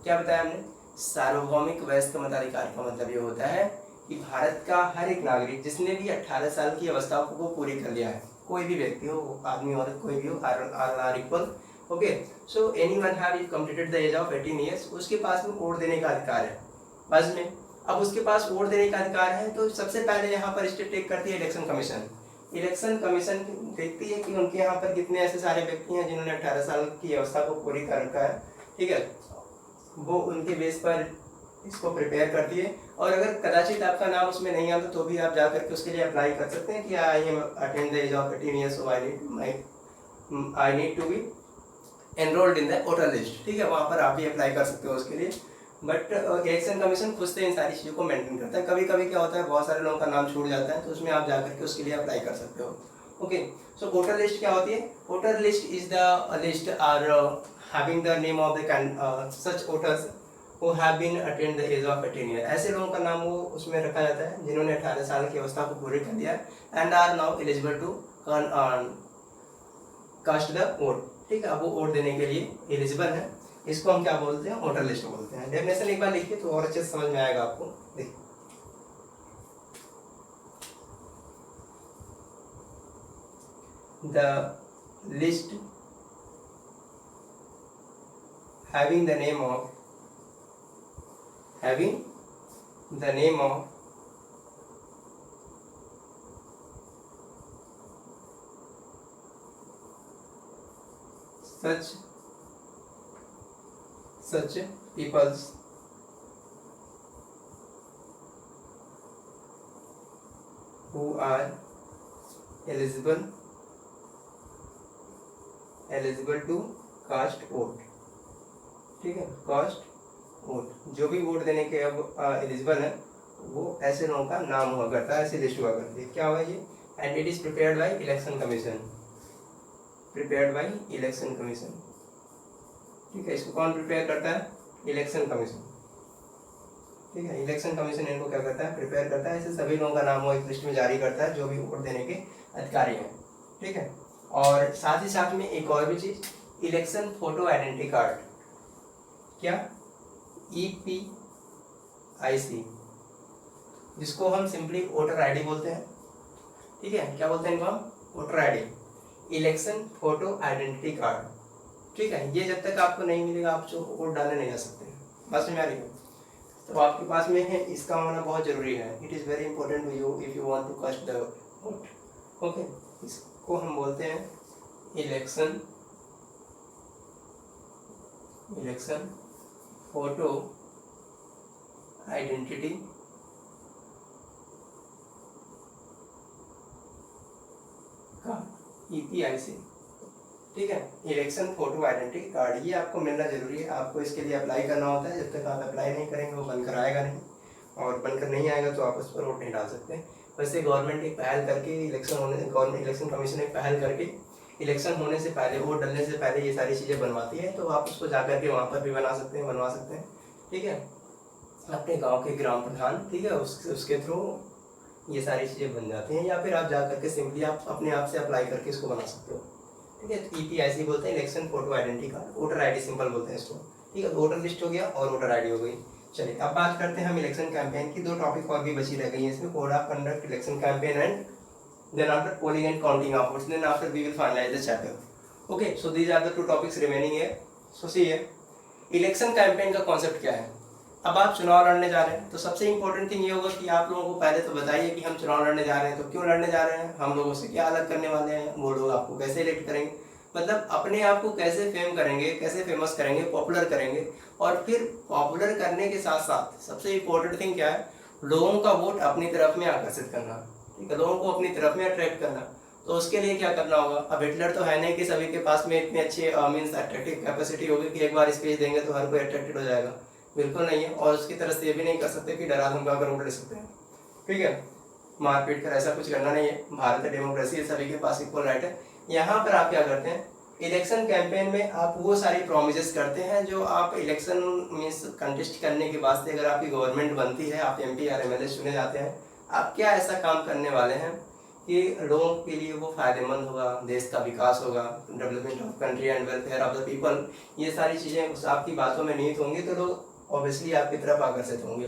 क्या बताया हमने? सार्वभौमिक वयस्क मताधिकार का मतलब ये होता है कि भारत का हर एक नागरिक जिसने भी 18 साल की अवस्था को पूरी कर लिया है, कोई भी व्यक्ति हो, आदमी औरत कोई भी हो, are equal. Okay, so anyone have completed the age of 18 years, उसके पास में वोट देने का अधिकार है। बस में अब उसके पास वोट देने का अधिकार है, तो सबसे पहले यहाँ पर स्टेप टेक करती है इलेक्शन कमीशन। इलेक्शन कमीशन देखती है कि उनके यहाँ पर कितने ऐसे सारे व्यक्ति हैं जिन्होंने 18 साल की अवस्था को पूरी कर रखा है, ठीक है। वो उनके बेस पर इसको प्रिपेयर करती है, और अगर कदाचित आपका नाम उसमें नहीं आता तो भी आप जा करके उसके लिए अप्लाई कर सकते हैं कि I am attend the age of 18 years, so I need to be enrolled in the voter list, ठीक है। वहाँ पर आप भी अप्लाई कर सकते हो उसके लिए। बट इलेक्शन कमीशन खुद से इन सारी चीज़ों को मेंटेन करता है। कभी कभी क्या होता है, बहुत सारे लोगों का नाम छूट जाता है, तो उसमें आप जाकर के उसके लिए अप्लाई कर सकते हो। ओके, सो वोटर लिस्ट क्या होती है? Voter list is the list are having the name of the such voters who have been attend the age of 18 year. ऐसे लोगों का नाम वो उसमें रखा जाता है जिन्होंने 18 साल की अवस्था को पूरी कर लिया है and are now eligible to cast the vote, ठीक है। अब वो वोट देने के लिए एलिजिबल है। इसको हम क्या बोलते हैं? वोटर लिस्ट बोलते हैं। डेफिनेशन एक बार लिखिए तो और अच्छे से समझ में आएगा आपको। देखिए, the list having the name of such peoples who are eligible to cast vote, ठीक है। कास्ट वोट, जो भी वोट देने के अब एलिजिबल है वो ऐसे लोगों का नाम हुआ करता है, ऐसी लिस्ट हुआ करती है। क्या हुआ ये? And it is prepared by election commission, ठीक है। इसको कौन प्रिपेयर करता है? इलेक्शन कमीशन, ठीक है। इलेक्शन कमीशन इनको क्या करता है? प्रिपेयर करता है। ऐसे सभी लोगों का नाम वो एक लिस्ट में जारी करता है जो भी वोट देने के अधिकारी हैं, ठीक है। और साथ ही साथ में एक और भी चीज, इलेक्शन फोटो आइडेंटिटी कार्ड, क्या? EPIC, जिसको हम सिंपली वोटर आईडी बोलते हैं, ठीक है। क्या बोलते हैं इनको हम? Voter ID, election photo identity card, ठीक है। ये जब तक आपको नहीं मिलेगा आप जो वोट डालने नहीं जा सकते। बस में आ रही है, तो आपके पास में है, इसका होना बहुत जरूरी है। It is very important to you if you want to cast the vote. Okay, इसको हम बोलते हैं election photo identity card, EPIC, ठीक है। इलेक्शन फोटो आइडेंटिटी कार्ड, ये आपको मिलना जरूरी है। आपको इसके लिए अप्लाई करना होता है। जब तक आप अप्लाई नहीं करेंगे वो बनकर आएगा नहीं, और बनकर नहीं आएगा तो आप उस पर वोट नहीं डाल सकते। वैसे गवर्नमेंट एक पहल करके गवर्नमेंट इलेक्शन कमीशन एक पहल करके इलेक्शन होने से पहले, वोट डलने से पहले ये सारी चीज़ें बनवाती है, तो आप उसको जा करके वहाँ पर भी बनवा सकते हैं, ठीक है। अपने गांव के ग्राम प्रधान, ठीक है, उसके थ्रू ये सारी चीज़ें बन जाती हैं, या फिर आप जा करके सिंपली आप अपने आप से अप्लाई करके इसको बना सकते हो। ठीक है, EPIC बोलते हैं, election photo identity card, voter ID simple बोलते हैं इसको। ठीक है, वोटर लिस्ट हो गया और वोटर ID हो गई। चलिए अब बात करते हैं हम इलेक्शन कैंपेन की। 2 टॉपिक और भी बची रह गई हैं इसमें, code of conduct, election campaign and then after polling and counting of votes, then after we will finalize the chapter. Okay, so these are the 2 topics remaining here. So see here, election campaign का concept क्या है। अब आप चुनाव लड़ने जा रहे हैं तो सबसे इंपॉर्टेंट थिंग ये होगा कि आप लोगों को पहले तो बताइए कि हम चुनाव लड़ने जा रहे हैं, तो क्यों लड़ने जा रहे हैं, हम लोगों से क्या अलग करने वाले हैं, वो लोग आपको कैसे इलेक्ट करेंगे, मतलब अपने आप को कैसे फेम करेंगे, कैसे फेमस करेंगे, पॉपुलर करेंगे। और फिर पॉपुलर करने के साथ साथ सबसे इम्पोर्टेंट थिंग क्या है, लोगों का वोट अपनी तरफ में आकर्षित करना, ठीक है, लोगों को अपनी तरफ में अट्रैक्ट करना। तो उसके लिए क्या करना होगा। अब हिटलर तो है नहीं कि सभी के पास में इतनी अच्छी मीन्स अट्रैक्टिव कैपेसिटी होगी कि एक बार स्पीच देंगे तो हर कोई अट्रैक्टेड हो जाएगा, बिल्कुल नहीं है। और उसकी तरफ से ये भी नहीं कर सकते कि डरा धमका कर वोट ले सकते हैं, ठीक है, मारपीट कर ऐसा कुछ करना नहीं है। भारत है, डेमोक्रेसी है, सभी के पास इक्वल राइट है। यहाँ पर आप क्या करते हैं, इलेक्शन कैंपेन में आप वो सारी प्रोमिसेस करते हैं जो आप इलेक्शन मीन्स कंटेस्ट करने के बाद से अगर आपकी गवर्नमेंट बनती है, आप MP और MLA चुने जाते हैं, आप क्या ऐसा काम करने वाले हैं कि लोगों के लिए वो फायदेमंद होगा, देश का विकास होगा, development of country and welfare of the people, ये सारी चीज़ें उस आपकी बातों में निहित होंगी तो लोग ऑब्वियसली आपकी तरफ आकर्षित होंगे।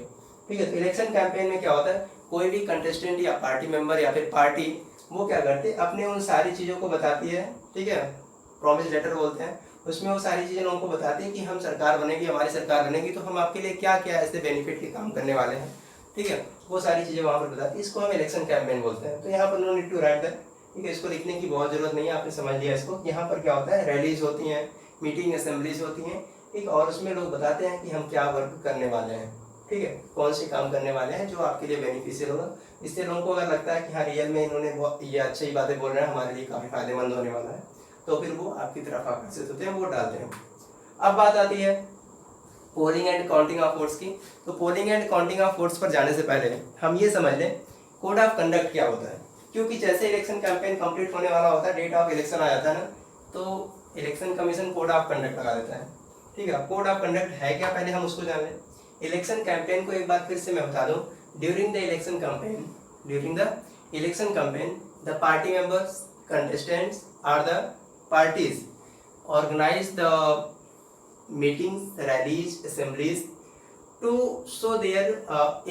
ठीक है, तो इलेक्शन कैंपेन में क्या होता है, कोई भी कंटेस्टेंट या पार्टी मेंबर या फिर पार्टी वो क्या करते हैं, अपने उन सारी चीज़ों को बताती है, ठीक है, प्रॉमिस लेटर बोलते हैं, उसमें वो सारी चीज़ें लोगों को बताती है कि हम सरकार बनेगी, हमारी सरकार बनेगी तो हम आपके लिए क्या क्या ऐसे बेनिफिट के काम करने वाले हैं, ठीक है, वो सारी चीज़ें वहाँ पर बताती है। इसको हम इलेक्शन कैंपेन बोलते हैं। तो यहाँ पर no need to write that, ठीक है, इसको लिखने की बहुत जरूरत नहीं है, आपने समझ लिया इसको। यहाँ पर क्या होता है, रैलीज होती हैं, मीटिंग असेंबलीज होती हैं, ठीक, और उसमें लोग बताते हैं कि हम क्या वर्क करने वाले हैं, ठीक है, कौन से काम करने वाले हैं जो आपके लिए बेनिफिशियल होगा। इससे लोगों को अगर लगता है कि हाँ रियल में इन्होंने ये अच्छी बातें बोल रहे हैं, हमारे लिए काफ़ी फायदेमंद होने वाला है, तो फिर वो आपकी तरफ आकर्षित होते हैं, वोट डालते हैं। अब बात आती है polling and counting of votes की। तो polling and counting of votes पर जाने से पहले हम ये समझ लें कोड ऑफ कंडक्ट क्या होता है, क्योंकि जैसे इलेक्शन कैंपेन कंप्लीट होने वाला होता है, डेट ऑफ इलेक्शन आ जाता है ना, तो election commission code of conduct लगा देता है, ठीक है। कोड ऑफ कंडक्ट है क्या, पहले हम उसको जान लें। इलेक्शन कैंपेन को एक बार फिर से मैं बता दूं, during the election campaign the party members contestants are the parties organize the meetings, rallies, assemblies to show their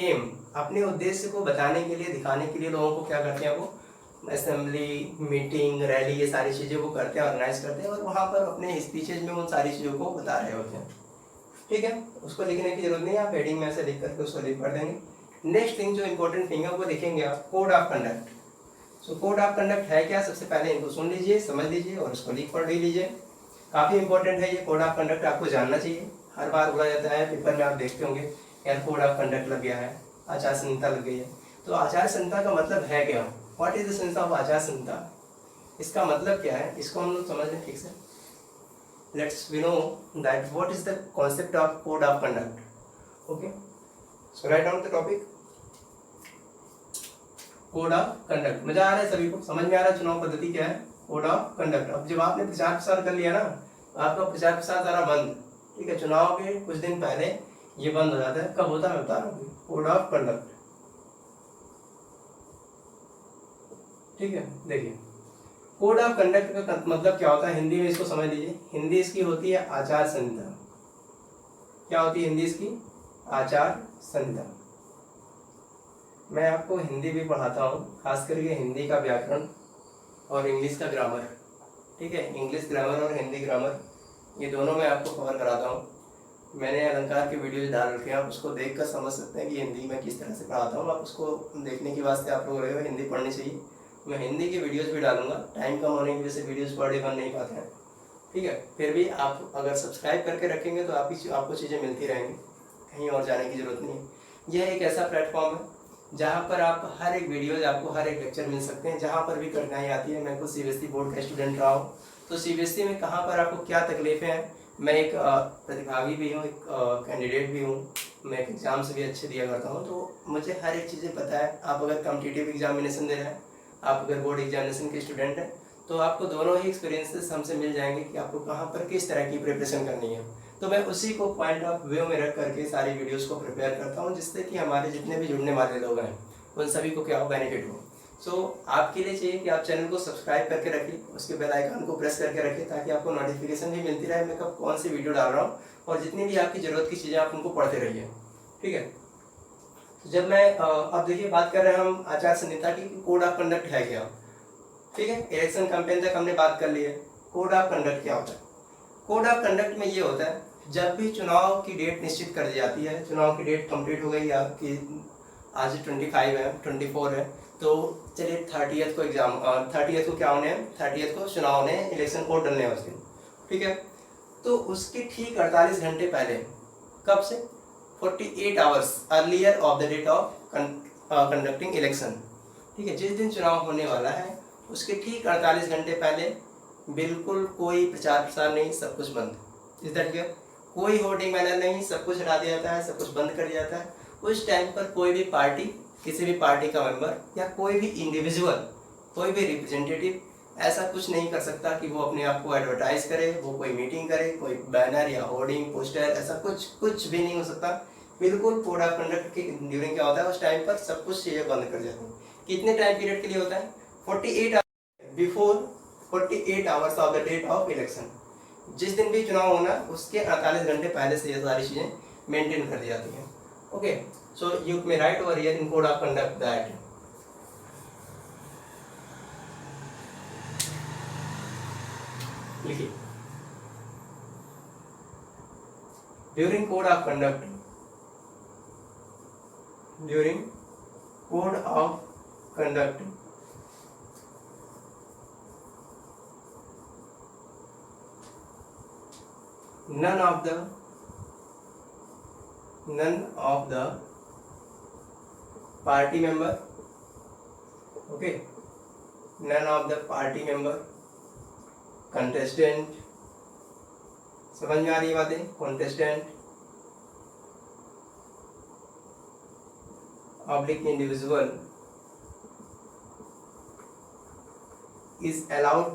aim, अपने उद्देश्य को बताने के लिए, दिखाने के लिए लोगों को क्या करते हैं, वो असेंबली, मीटिंग, रैली, ये सारी चीज़ें वो करते हैं, ऑर्गेनाइज करते हैं और वहाँ पर अपने स्पीचेज में उन सारी चीज़ों को बता रहे होते हैं, ठीक है। उसको लिखने की जरूरत नहीं है, आप हेडिंग में ऐसे लिख करके उसको लिख पढ़ देंगे। नेक्स्ट थिंग जो इंपॉर्टेंट थिंग है वो लिखेंगे आप, code of conduct. So code of conduct है क्या, सबसे पहले इनको सुन लीजिए, समझ लीजिए और उसको लिख पढ़ भी लीजिए। काफ़ी इंपॉर्टेंट है ये कोड ऑफ कंडक्ट, आपको जानना चाहिए। हर बार बोला जाता है, पेपर में आप देखते होंगे यार कोड ऑफ कंडक्ट लग गया है, आचार संहिता लग गई है। तो आचार संहिता का मतलब है क्या, what is the sense of आचार संहिता, इसका मतलब क्या है, इसको हम लोग समझ लें ठीक से। Let's we know that what is the concept of code of conduct. Okay, so write down the topic, code of conduct. मजा आ रहा है सभी को, समझ में आ रहा है चुनाव पद्धति क्या है, कोड ऑफ कंडक्ट। अब जब आपने प्रचार प्रसार कर लिया ना, आपका प्रचार प्रसार सारा बंद, ठीक है, चुनाव के कुछ दिन पहले ये बंद हो जाता है। कब होता है मैं बता रहा हूँ, कोड ऑफ कंडक्ट, ठीक है। देखिए कोड ऑफ कंडक्ट का मतलब क्या होता है, हिंदी में इसको समझ लीजिए। हिंदी इसकी होती है आचार संहिता। क्या होती है हिंदी इसकी, आचार संहिता। मैं आपको हिंदी भी पढ़ाता हूँ, खास करके हिंदी का व्याकरण और इंग्लिश का ग्रामर, ठीक है, इंग्लिश ग्रामर और हिंदी ग्रामर ये दोनों मैं आपको कवर कराता हूँ। मैंने अलंकार के वीडियोज डाल रखे हैं, आप उसको देखकर समझ सकते हैं कि हिंदी में किस तरह से पढ़ाता हूँ। आप उसको देखने के वास्ते आप लोग रहेगा हिंदी पढ़नी चाहिए। मैं हिंदी की वीडियोज़ भी डालूंगा, टाइम कम होने की वजह से वीडियोज़ पढ़े बन नहीं पाते हैं, ठीक है। फिर भी आप अगर सब्सक्राइब करके रखेंगे तो आपको चीज़ें मिलती रहेंगी, कहीं और जाने की ज़रूरत नहीं है। यह एक ऐसा प्लेटफॉर्म है जहाँ पर आप हर एक वीडियोज, आपको हर एक लेक्चर मिल सकते हैं। जहाँ पर भी कठिनाई आती है, मैं खुद CBSE बोर्ड का स्टूडेंट रहा हूँ, तो CBSE में कहाँ पर आपको क्या तकलीफ़ें हैं, मैं एक प्रतिभागी भी हूँ, एक कैंडिडेट भी हूँ, मैं एक एग्ज़ाम्स भी अच्छे दिया करता हूँ, तो मुझे हर एक चीज़ें पता है। आप अगर कॉम्पिटिटिव एग्जामिनेशन दे रहे हैं, आप अगर बोर्ड एग्जामिनेशन के स्टूडेंट हैं, तो आपको दोनों ही एक्सपीरियंसेस हमसे मिल जाएंगे कि आपको कहाँ पर किस तरह की प्रिपरेशन करनी है। तो मैं उसी को पॉइंट ऑफ व्यू में रख करके सारी वीडियोस को प्रिपेयर करता हूँ, जिससे कि हमारे जितने भी जुड़ने वाले लोग हैं उन सभी को क्या हो, बेनिफिट हो। सो आपके लिए चाहिए कि आप चैनल को सब्सक्राइब करके रखिए, उसके बेल आइकन को प्रेस करके रखिए, ताकि आपको नोटिफिकेशन भी मिलती रहे मैं कब कौन सी वीडियो डाल रहा हूँ, और जितनी भी आपकी ज़रूरत की चीज़ें आप उनको पढ़ते रहिए। ठीक है, जब मैं अब देखिए बात कर रहे हैं हम आचार संहिता की, कोड ऑफ कंडक्ट है क्या। ठीक है, इलेक्शन कैंपेन तक हमने बात कर ली है। कोड ऑफ कंडक्ट क्या होता है? कोड ऑफ कंडक्ट में ये होता है, जब भी चुनाव की डेट निश्चित कर दी जाती है, चुनाव की डेट कंप्लीट हो गई आपकी, आज 25 है, 24 है, तो चलिए 30th को एग्जाम, 30th को क्या होने हैं, 30th को चुनाव ने इलेक्शन कोड डलने हैं उस दिन। ठीक है, तो उसके ठीक 48 घंटे पहले, कब से, 48 hours earlier of the date of conducting election. ठीक है, जिस दिन चुनाव होने वाला है उसके ठीक 48 घंटे पहले बिल्कुल कोई प्रचार प्रसार नहीं, सब कुछ बंद। इस तरह कोई होर्डिंग बैनर नहीं, सब कुछ हटा दिया जाता है, सब कुछ बंद कर दिया जाता है। उस टाइम पर कोई भी पार्टी, किसी भी पार्टी का मेंबर या कोई भी इंडिविजुअल, कोई भी रिप्रेजेंटेटिव ऐसा कुछ नहीं कर सकता कि वो अपने आप को एडवर्टाइज करे, वो कोई मीटिंग करे, कोई बैनर या होर्डिंग पोस्टर, ऐसा कुछ भी नहीं हो सकता। बिल्कुल कोड ऑफ कंडक्ट के ड्यूरिंग क्या होता है, उस टाइम पर सब कुछ चीज़ें बंद कर जाती हैं। कितने टाइम पीरियड के लिए होता है? 48 hours before 48 hours of the date of election. जिस दिन भी चुनाव होना उसके 48 घंटे पहले से ये सारी चीज़ें मेंटेन कर दी जाती हैं। Okay, so you may write over here in code of conduct that लिखिए, during code of conduct, during code of conduct none of the party member, okay, none of the party member, contestant, समझ में आ रही बातें, contestant, public individual is allowed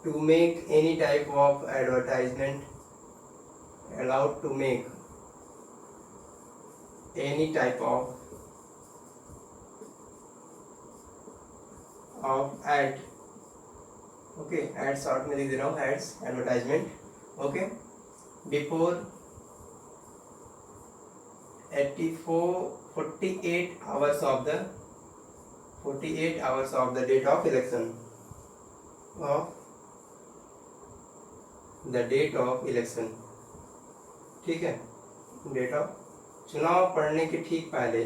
to make any type of advertisement, allowed to make any type of ad, okay, ad short में लिख दे रहा हूँ, ads, advertisement, okay, before 48 hours of the 48 hours of the date of election, of the date of election। ठीक है, date of चुनाव पड़ने के ठीक पहले,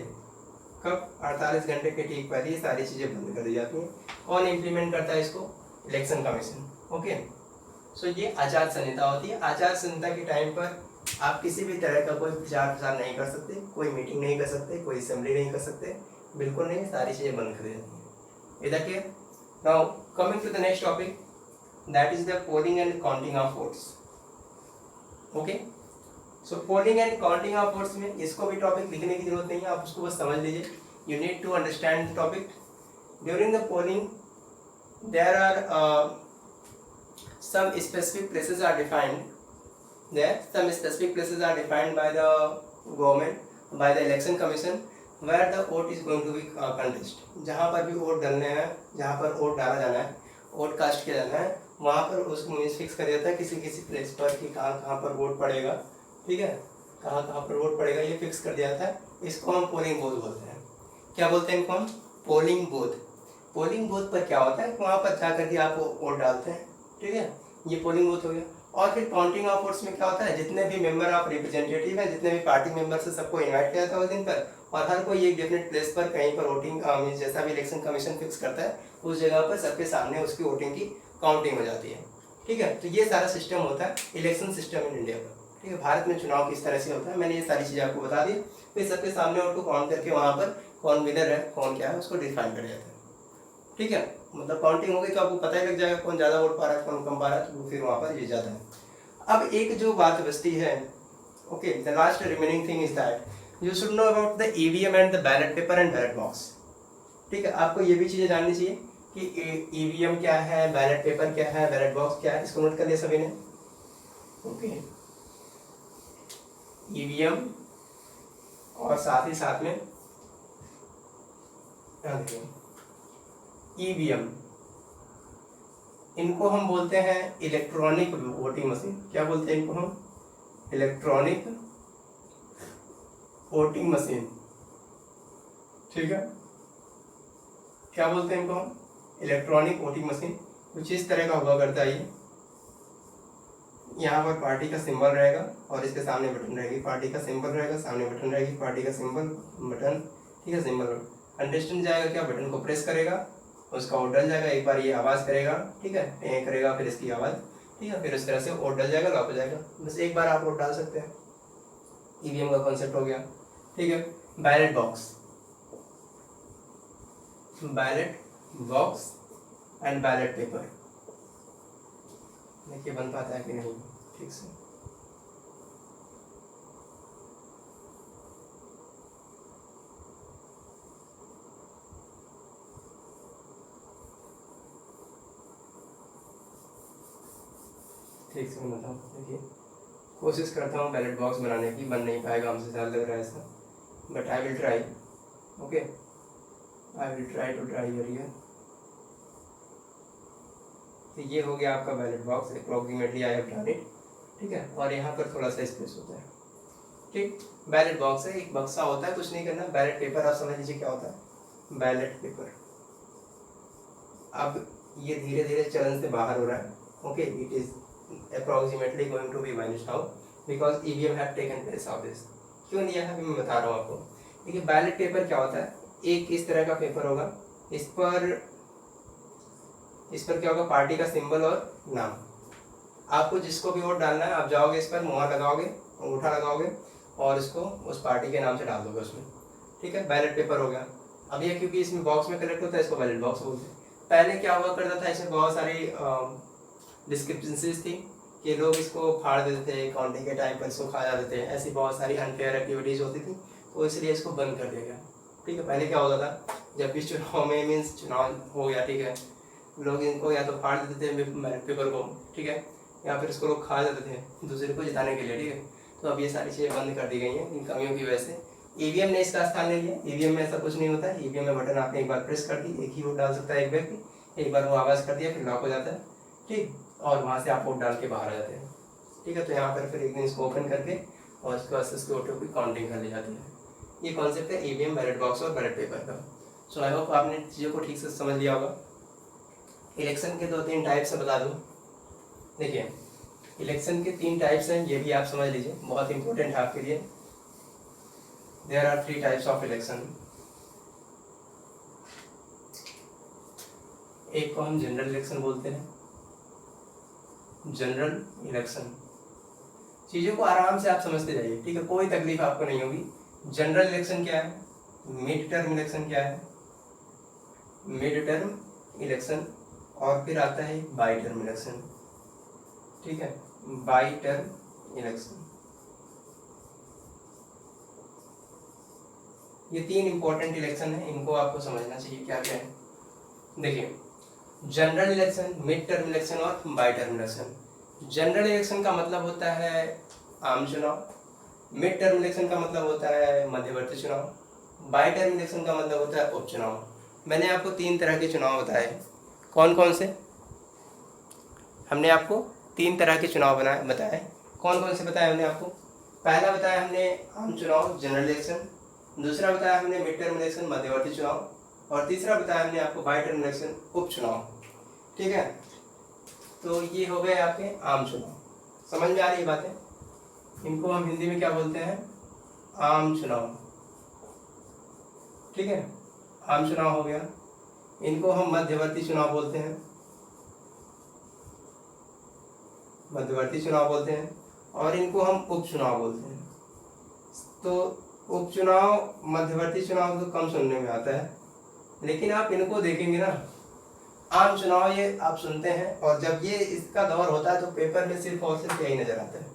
कब, 48 घंटे के ठीक पहले ये सारी चीज़ें बंद कर दी जाती हैं। कौन इम्प्लीमेंट करता है इसको? Election commission. ओके, सो ये आचार संहिता होती है। आचार संहिता के टाइम पर आप किसी भी तरह का कोई प्रचार प्रसार नहीं कर सकते, कोई मीटिंग नहीं कर सकते, कोई असेंबली नहीं कर सकते, बिल्कुल नहीं, सारी चीज़ें बंद कर दी जाती हैं। इधर clear? Now coming to the next topic, that is the polling and counting of votes। okay, so polling and counting of votes में इसको भी टॉपिक लिखने की जरूरत नहीं है, आप उसको बस समझ लीजिए। you need to understand the topic। during the polling there are some specific places are defined, there some specific places are defined by the government, by the election commission, where the vote is going to be contest। जहाँ पर भी vote डालने हैं, जहाँ पर vote डाला जाना है, वोट कास्ट किया जाना है, वहाँ पर उसको मीन्स फिक्स कर देता है किसी किसी प्लेस पर कि कहाँ कहाँ पर वोट पड़ेगा। ठीक है, कहाँ कहाँ पर वोट पड़ेगा ये फिक्स कर दिया जाता है। इसको हम पोलिंग बूथ बोलते हैं। क्या बोलते हैं इनको हम? Polling booth. पोलिंग बूथ पर क्या होता है, वहाँ पर जा करके आप वोट डालते हैं। ठीक है, ये पोलिंग बूथ हो गया। और फिर काउंटिंग ऑफ वोट्स में क्या होता है, जितने भी मेंबर ऑफ रिप्रेजेंटेटिव हैं, जितने भी पार्टी मेंबर से सबको इन्वाइट किया जाता है उस दिन पर, और हर कोई एक डेफिनेट प्लेस पर कहीं पर वोटिंग मीन्स जैसा भी इलेक्शन कमीशन फिक्स करता है उस जगह पर सबके सामने उसकी वोटिंग की काउंटिंग हो जाती है। ठीक है, तो ये सारा सिस्टम होता है इलेक्शन सिस्टम इन इंडिया का। ठीक है, भारत में चुनाव किस तरह से होता है मैंने ये सारी चीज़ें आपको बता दी। फिर सबके सामने वोट को काउंट करके वहाँ पर कौन विनर है कौन क्या है उसको डिफाइन कर जाता है। ठीक है, मतलब काउंटिंग हो गई तो आपको पता ही लग जाएगा कौन ज़्यादा वोट पा रहा है कौन कम पा रहा है, तो फिर वहाँ पर ये जाता है। अब एक जो बात बचती है, okay, the last remaining thing is that you should know about the EVM and the ballot paper and ballot box. ठीक है, आपको ये भी चीज़ें जाननी चाहिए कि ईवीएम क्या है, बैलेट पेपर क्या है, बैलेट बॉक्स क्या है, इसको नोट कर लिया सभी ने। ओके, ईवीएम और साथ ही साथ में ईवीएम, इनको हम बोलते हैं इलेक्ट्रॉनिक वोटिंग मशीन। क्या बोलते हैं इनको हम? Electronic voting machine. ठीक है, क्या बोलते हैं इनको हम? Electronic voting machine. कुछ इस तरह का हुआ करता है ये। यहाँ पर पार्टी का सिंबल रहेगा और इसके सामने बटन रहेगी। पार्टी का सिंबल रहेगा, सामने बटन रहेगी, पार्टी का सिंबल, बटन, ठीक है, सिंबल। कंटेस्टेंट जाएगा क्या, बटन को प्रेस करेगा, उसका वोट डल जाएगा। एक बार ये आवाज़ करेगा, ठीक है, करेगा, फिर इसकी आवाज़, ठीक है, फिर उस तरह से वोट डल जाएगा, लॉक हो जाएगा। बस एक बार आप वोट डाल सकते हैं। ईवीएम का कॉन्सेप्ट हो गया। ठीक है, ballot box, ballot box and ballot paper. देखिए बन पाता है कि नहीं ठीक से। ठीक से मैं बताऊँ, देखिए कोशिश करता हूँ बैलेट बॉक्स बनाने की, बन नहीं पाएगा, हमसे ज़्यादा लग रहा है ऐसा, but I will try. Okay, I will try to try your ear. तो ये हो गया आपका ballot box, approximately I have done it. ठीक है, और यहाँ पर थोड़ा सा स्पेस होता है। ठीक, बैलेट बॉक्स है, एक बक्सा होता है, कुछ नहीं करना। बैलेट पेपर आप समझ लीजिए क्या होता है, बैलेट पेपर। अब ये धीरे धीरे चलन से बाहर हो रहा है। Okay, it is approximately going to be vanished now because EVM have taken place of this। क्यों नहीं है अभी मैं बता रहा हूँ आपको। देखिए बैलेट पेपर क्या होता है, एक इस तरह का पेपर होगा, इस पर क्या होगा, पार्टी का सिंबल और नाम। आपको जिसको भी वोट डालना है, आप जाओगे इस पर, मुहर लगाओगे, अंगूठा लगाओगे और इसको उस पार्टी के नाम से डाल दोगे उसमें। ठीक है, बैलेट पेपर हो गया। अब ये क्योंकि इसमें बॉक्स में कलेक्ट होता है, इसको बैलेट बॉक्स बोलते हैं। पहले क्या हुआ करता था, इसमें बहुत सारी डिस्क्रिप्शंस थी कि लोग इसको फाड़ देते थे, काउंटिंग के टाइम पर इसको खा जाते थे, ऐसी बहुत सारी अनफेयर एक्टिविटीज़ होती थी, तो इसलिए इसको बंद कर दिया गया। ठीक है, पहले क्या होता था, जब भी चुनाव में मीन्स चुनाव हो गया, ठीक है, लोग इनको या तो फाड़ देते थे पेपर को, ठीक है, या फिर इसको लोग खा देते थे दूसरे को जिताने के लिए। ठीक है, तो अब ये सारी चीज़ें बंद कर दी गई हैं इन कमियों की वजह से। ईवीएम ने इसका स्थान ले लिया। ईवीएम में ऐसा कुछ नहीं होता है। ईवीएम में बटन आपने एक बार प्रेस कर दी, एक ही वोट डाल सकता है एक व्यक्ति, एक बार वो आवाज़ कर दिया, फिर लॉक हो जाता है। ठीक, और वहाँ से आप वोट डाल के बाहर आ जाते हैं। ठीक है, तो यहाँ पर फिर एक दिन इसको ओपन करके और उसके बाद उसके वोटों की काउंटिंग कर ली जाती है। ये कॉन्सेप्ट है ईवीएम, बैलेट बॉक्स और बैलेट पेपर का। सो आई होप आपने चीज़ों को ठीक से समझ लिया होगा। इलेक्शन के 2-3 टाइप्स से बता दूँ। देखिए इलेक्शन के 3 टाइप्स हैं, ये भी आप समझ लीजिए, बहुत इंपॉर्टेंट है आपके लिए। There are 3 types of election. एक को हम जनरल इलेक्शन बोलते हैं, जनरल इलेक्शन। चीज़ों को आराम से आप समझते जाइए, ठीक है, कोई तकलीफ आपको नहीं होगी। जनरल इलेक्शन क्या है, मिड टर्म इलेक्शन क्या है, मिड टर्म इलेक्शन, और फिर आता है बाई टर्म इलेक्शन। ठीक है, बाई टर्म इलेक्शन। ये 3 इंपॉर्टेंट इलेक्शन है, इनको आपको समझना चाहिए क्या क्या है। देखिए general election, mid term election और by term election. General election का मतलब होता है आम चुनाव, मिड टर्म इलेक्शन का मतलब होता है मध्यवर्ती चुनाव, बाई टर्म इलेक्शन का मतलब होता है उपचुनाव। मैंने आपको 3 तरह के चुनाव बताए। कौन कौन से? हमने आपको 3 तरह के चुनाव बताए। कौन कौन से बताए हमने आपको? पहला बताया हमने आम चुनाव जनरल इलेक्शन, दूसरा बताया हमने मिड टर्म इलेक्शन मध्यवर्ती चुनाव, और तीसरा बताया हमने आपको बाई टर्म इलेक्शन उपचुनाव। ठीक है, तो ये हो गए आपके आम चुनाव। समझ में आ रही है बातें? इनको हम हिंदी में क्या बोलते हैं? आम चुनाव। ठीक है, आम चुनाव हो गया। इनको हम मध्यवर्ती चुनाव बोलते हैं, मध्यवर्ती चुनाव बोलते हैं, और इनको हम उपचुनाव बोलते हैं। तो उपचुनाव, मध्यवर्ती चुनाव तो कम सुनने में आता है, लेकिन आप इनको देखेंगे ना, आम चुनाव ये आप सुनते हैं, और जब ये इसका दौर होता है तो पेपर में सिर्फ और सिर्फ यही नजर आता है।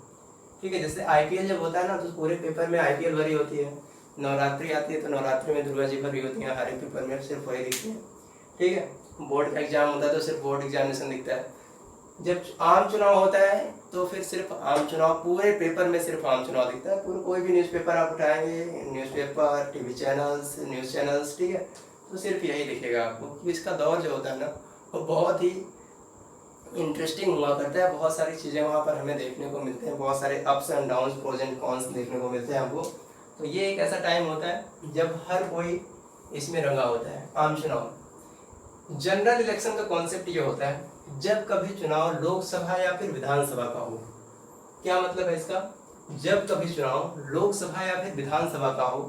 ठीक है, जैसे आईपीएल जब होता है ना, तो पूरे पेपर में आईपीएल भरी होती है। नवरात्रि आती है तो नवरात्रि में दुर्गा जी भरी होती है, हर एक पेपर में सिर्फ वही दिखती है। ठीक है, बोर्ड का एग्जाम होता है तो सिर्फ बोर्ड एग्जामिनेशन दिखता है। जब आम चुनाव होता है तो फिर सिर्फ आम चुनाव, पूरे पेपर में सिर्फ आम चुनाव दिखता है। पूरे कोई भी न्यूज़पेपर आप उठाएंगे, newspaper, TV channels, news channels, ठीक है, तो सिर्फ यही दिखेगा आपको। क्योंकि इसका दौर जो होता है ना वो बहुत ही इंटरेस्टिंग हुआ करता है। बहुत सारी चीज़ें वहाँ पर हमें देखने को मिलते हैं, बहुत सारे ups and downs, pros and cons देखने को मिलते हैं हमको। तो ये एक ऐसा टाइम होता है जब हर कोई इसमें रंगा होता है। आम चुनाव, जनरल इलेक्शन का कॉन्सेप्ट ये होता है जब कभी चुनाव लोकसभा या फिर विधानसभा का हो। क्या मतलब है इसका? जब कभी चुनाव लोकसभा या फिर विधानसभा का हो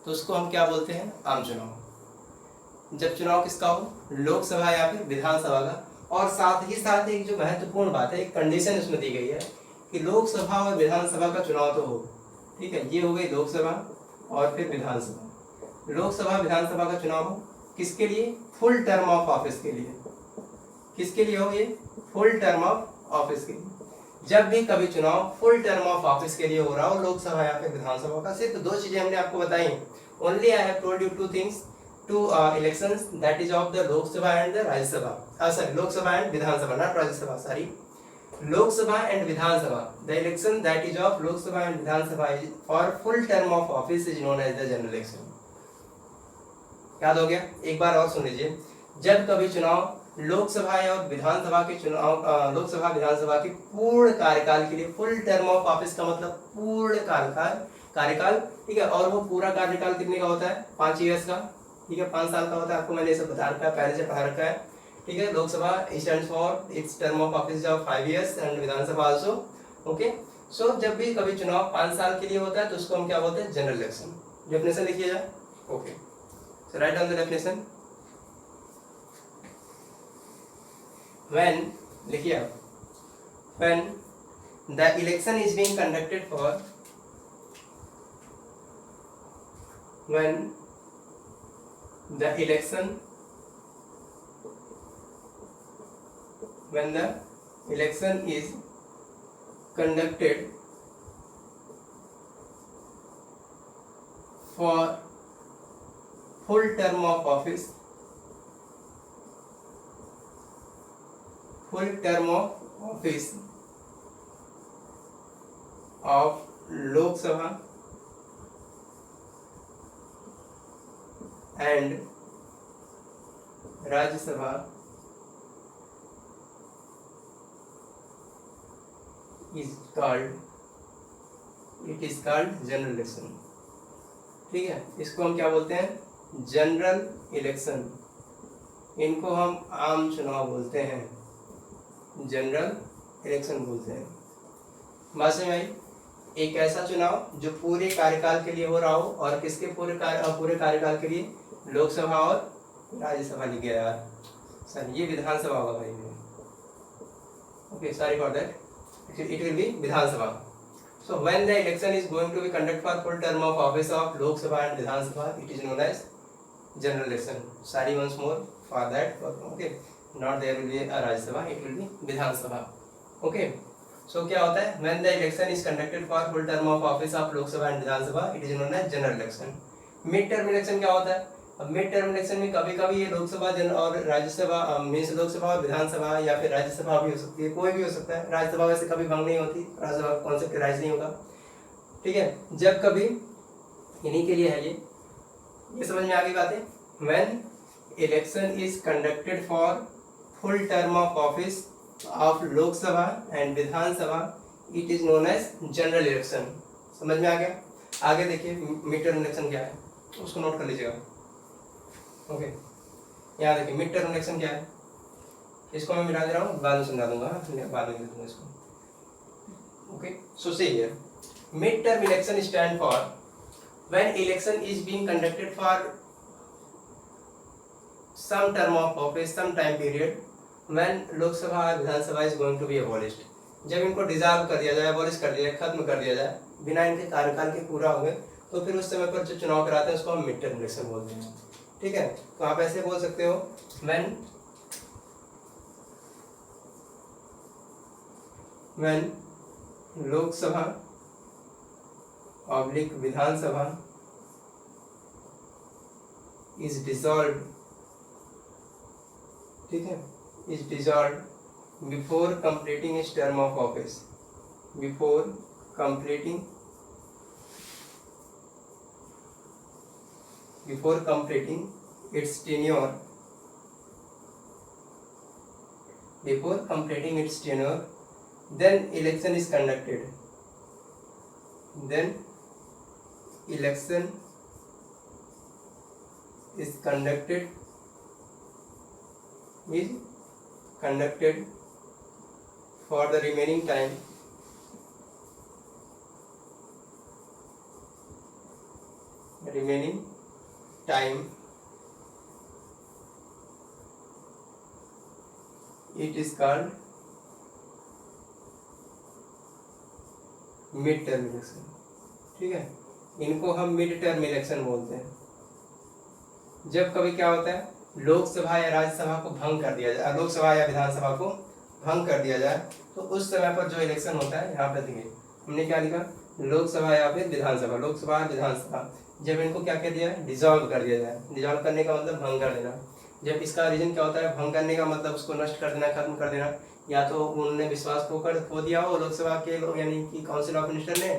तो उसको हम क्या बोलते हैं? आम चुनाव। जब चुनाव किसका हो? लोकसभा या फिर विधानसभा का। और साथ ही साथ एक जो महत्वपूर्ण बात है, एक कंडीशन इसमें दी गई है कि लोकसभा और विधानसभा का चुनाव तो हो, ठीक है, ये हो गई लोकसभा और फिर विधानसभा। लोकसभा विधानसभा का चुनाव हो किसके लिए? फुल टर्म ऑफ ऑफिस के लिए। किसके लिए हो ये? फुल टर्म ऑफ ऑफिस के लिए। जब भी कभी चुनाव फुल टर्म ऑफ ऑफिस के लिए हो रहा हो, लोकसभा या फिर विधानसभा का, सिर्फ दो चीजें हमने आपको बताई। Only I have told you two things, two elections, that is of the Lok Sabha and the Rajya Sabha, sorry, Lok Sabha and Vidhan Sabha, not Rajya Sabha, sorry, Lok Sabha and Vidhan Sabha. The election that is of Lok Sabha and Vidhan Sabha for full term of office is known as the general election. याद हो गया? एक बार और सुन लीजिए। जब कभी चुनाव लोकसभा या विधानसभा के चुनाव, लोकसभा विधानसभा के पूर्ण कार्यकाल के लिए, फुल टर्म ऑफ ऑफिस का मतलब पूर्ण कार्यकाल, ठीक है, और वो पूरा कार्यकाल कितने का होता है? 5 ईयर्स का, ठीक है, 5 साल का होता है। आपको मैंने ये सब बता रखा है, पहले से पढ़ा रखा है, ठीक है। Lok Sabha stands for its term of office of 5 years and Vidhan Sabha also, okay. So जब भी कभी चुनाव 5 साल के लिए होता है तो उसको हम क्या बोलते हैं? General election. डेफिनेशन लिखिए जाए, okay. So write down the definition. When, लिखिए आप, when the election is being conducted for, when the election is conducted for full term of office, of Lok Sabha and Rajya Sabha is called general election, ठीक है। इसको हम क्या बोलते हैं? General election. इनको हम आम चुनाव बोलते हैं, जनरल इलेक्शन बोलते हैं। बात समझ आई? एक ऐसा चुनाव जो पूरे कार्यकाल के लिए हो रहा हो, और किसके पूरे कार्यकाल के लिए? लोकसभा और राज्यसभा लिख गया यार, सर ये विधानसभा होगा भाई, okay, sorry for that, it will B Vidhan Sabha. So when the election is going to be conducted for full term of office of Lok Sabha and Vidhan Sabha, it is known as general election. Sorry once more for that. Okay, not there will be a Rajya Sabha, it will be Vidhan Sabha. Okay. So क्या होता है? When the election is conducted for full term of office of Lok Sabha and Vidhan Sabha, it is known as general election. Mid term election क्या होता है? अब mid term election में कभी कभी ये लोकसभा और राज्यसभा, मीन्स लोकसभा और विधानसभा या फिर राज्यसभा भी हो सकती है, कोई भी हो सकता है। राज्यसभा वैसे कभी भंग नहीं होती, राज्यसभा कॉन्सेप्ट राइज नहीं होगा, ठीक है। जब कभी, इन्हीं के लिए है ये समझ में आ गई बातें। When election is conducted for full term of office of Lok Sabha and Vidhan Sabha, it is known as general election. समझ में आ गया? आगे देखिए मिड टर्म इलेक्शन क्या है, उसको नोट कर लीजिएगा, ओके। यहाँ देखिए मिड टर्म इलेक्शन क्या है, इसको मैं मिटा दे रहा हूँ, बाद में समझा दूंगा, बाद में लिख दूंगा इसको, ओके। सो से here mid term election stand for when election is being conducted for some term of office, some time period, when Lok Sabha और विधानसभा is going to be abolished। जब इनको डिजॉल्व कर दिया जाए, अबॉलिश कर दिया जाए, खत्म कर दिया जाए, बिना इनके कार्यकाल के पूरा हो गए, तो फिर उस समय पर जो चुनाव कराते हैं उसको हम मिड टर्म इलेक्शन बोलते हैं, ठीक है। तो आप ऐसे बोल सकते हो, when लोक सभा ऑब्लिक विधानसभा is dissolved ठीक है, is dissolve before completing it's term of office, before completing its tenure, before completing its tenure, then election is conducted, then election is conducted for the remaining time it is called mid term election. ठीक है, इनको हम mid term election बोलते हैं। जब कभी क्या होता है, लोकसभा या राज्यसभा को भंग कर दिया जाए, लोकसभा या विधानसभा को भंग कर दिया जाए, तो उस समय पर जो इलेक्शन होता है, यहाँ पे देखिए हमने क्या लिखा, लोकसभा या फिर विधानसभा, लोकसभा विधानसभा, जब इनको क्या कह दिया है, डिसॉल्व कर दिया जाए। डिसॉल्व करने का मतलब भंग कर देना। जब इसका रीजन क्या होता है, भंग करने का मतलब उसको नष्ट कर देना, खत्म कर देना। या तो उन्होंने विश्वास खो दिया हो लोकसभा के लोग, यानी कि काउंसिल ऑफ मिनिस्टर ने,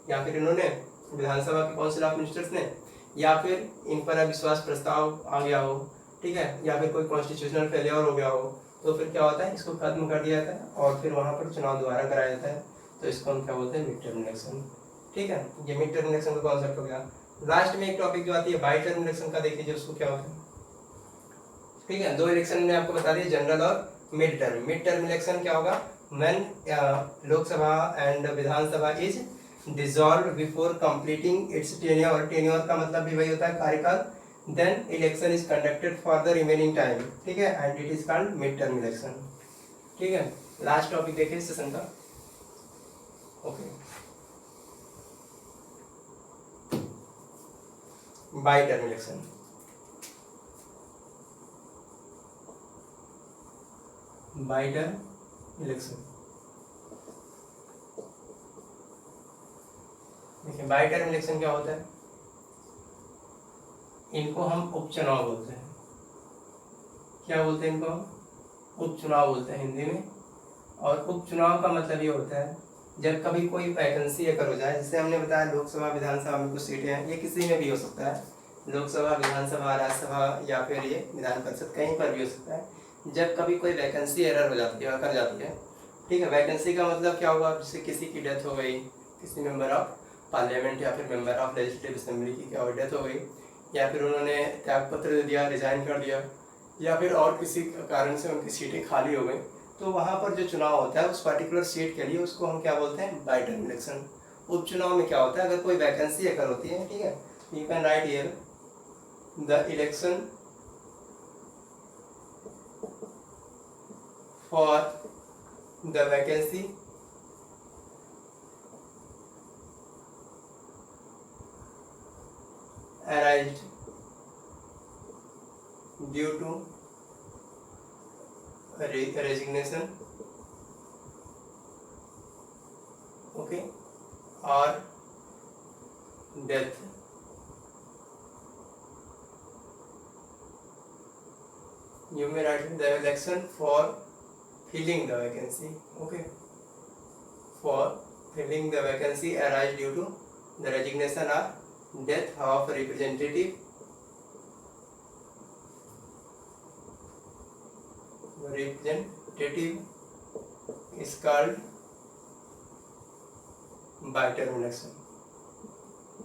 या फिर इन्होंने विधानसभा के काउंसिल ऑफ मिनिस्टर्स ने, या फिर इन पर अविश्वास प्रस्ताव आ गया हो, ठीक है, या फिर कोई कॉन्स्टिट्यूशनल फेलियर हो गया हो, तो फिर क्या होता है, इसको खत्म कर दिया जाता है और फिर वहाँ पर चुनाव दोबारा कराया जाता है। तो इसको हम क्या बोलते हैं, मिड टर्म इलेक्शन। ठीक है, ये मिड टर्म इलेक्शन का कॉन्सेप्ट हो गया। लास्ट में एक टॉपिक जो आती है बाई टर्म इलेक्शन का, देख लीजिए उसको क्या होता है। ठीक है, दो इलेक्शन ने आपको बता दिया, जनरल और mid term. Mid term election क्या होगा, when Lok Sabha and Vidhan Sabha is dissolve before completing its tenure. Tenure का मतलब भी वही होता है, कार्यकाल। Then election is conducted for the remaining time. ठीक है, and it is called mid term election. ठीक है, लास्ट टॉपिक देखिए इस सेशन का। Okay, by term election. By term election, देखिए बाई टर्म इलेक्शन क्या होता है, इनको हम उपचुनाव बोलते हैं। क्या बोलते हैं इनको हम, उपचुनाव बोलते हैं हिंदी में। और उपचुनाव का मतलब ये होता है, जब कभी कोई वैकेंसी अगर हो जाए, जैसे हमने बताया लोकसभा विधानसभा में कुछ सीटें हैं, ये किसी में भी हो सकता है, लोकसभा विधानसभा राज्यसभा या फिर ये विधान परिषद, कहीं पर भी हो सकता है। जब कभी कोई वैकेंसी एरर हो जाती है, कर जाती है, ठीक है, वैकेंसी का मतलब क्या होगा, जैसे किसी की डेथ हो गई, किसी मेंबर ऑफ पार्लियामेंट या फिर मेंबर ऑफ लेजिस्लेटिव असेंबली की क्या डेथ हो गई, या फिर उन्होंने त्यागपत्र दे दिया, रिजाइन कर दिया, या फिर और किसी कारण से उनकी सीटें खाली हो गई, तो वहाँ पर जो चुनाव होता है उस पर्टिकुलर सीट के लिए, उसको हम क्या बोलते हैं, बाई टर्म इलेक्शन। उपचुनाव में क्या होता है, अगर कोई वैकेंसी अगर होती है, ठीक है, you can right here the election for the vacancy arised due to resignation, okay, or death। You may write the election for filling the vacancy, okay, for filling the vacancy arise due to the resignation or death of representative is called by term election.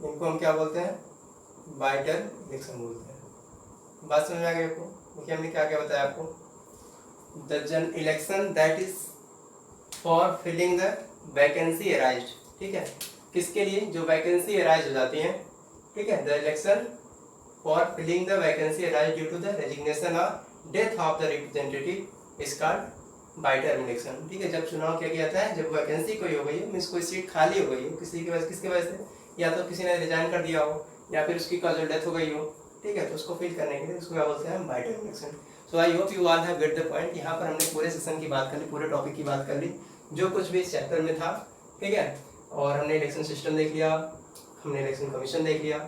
इनको हम क्या बोलते हैं, by term election बोलते हैं। बात समझ में आ गई आपको? देखिए हमने क्या क्या बताया आपको, the election that is for filling the vacancy arised, ठीक है, किसके लिए, जो वैकेंसी अराइज हो जाती है, ठीक है, the election for filling the vacancy arise due to the resignation और death of the representative is called by term election. ठीक है, जब चुनाव किया जाता है, जब वैकेंसी कोई हो गई हो, मीन्स कोई सीट खाली हो गई हो किसी की वजह, किसकी वजह से, या तो किसी ने रिजाइन कर दिया हो, या फिर उसकी कॉज डेथ हो गई हो, ठीक है, तो उसको फिल करने के लिए उसको क्या बोलते हैं, by term election. So I hope you all have get the point. यहाँ पर हमने पूरे सेशन की बात कर ली, पूरे टॉपिक की बात कर ली, जो कुछ भी इस चैप्टर में था, ठीक है, और हमने इलेक्शन सिस्टम देख लिया, हमने इलेक्शन कमीशन देख लिया,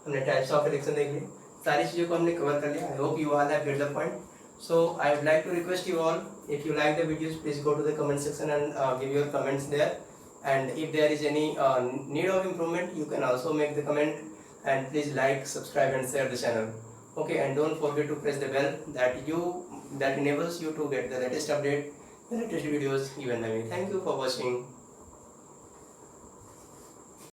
हमने टाइप्स ऑफ इलेक्शन देख ली, सारी चीज़ों को हमने कवर कर लिया। I hope you all have get the point. So I would like to request you all, if you like the videos, please go to the comment section and give your comments there. And if there is any need of improvement, you can also make the comment, and please like, subscribe and share the channel. Okay, and don't forget to press the bell that enables you to get the latest update, the latest videos given by me. Thank you for watching.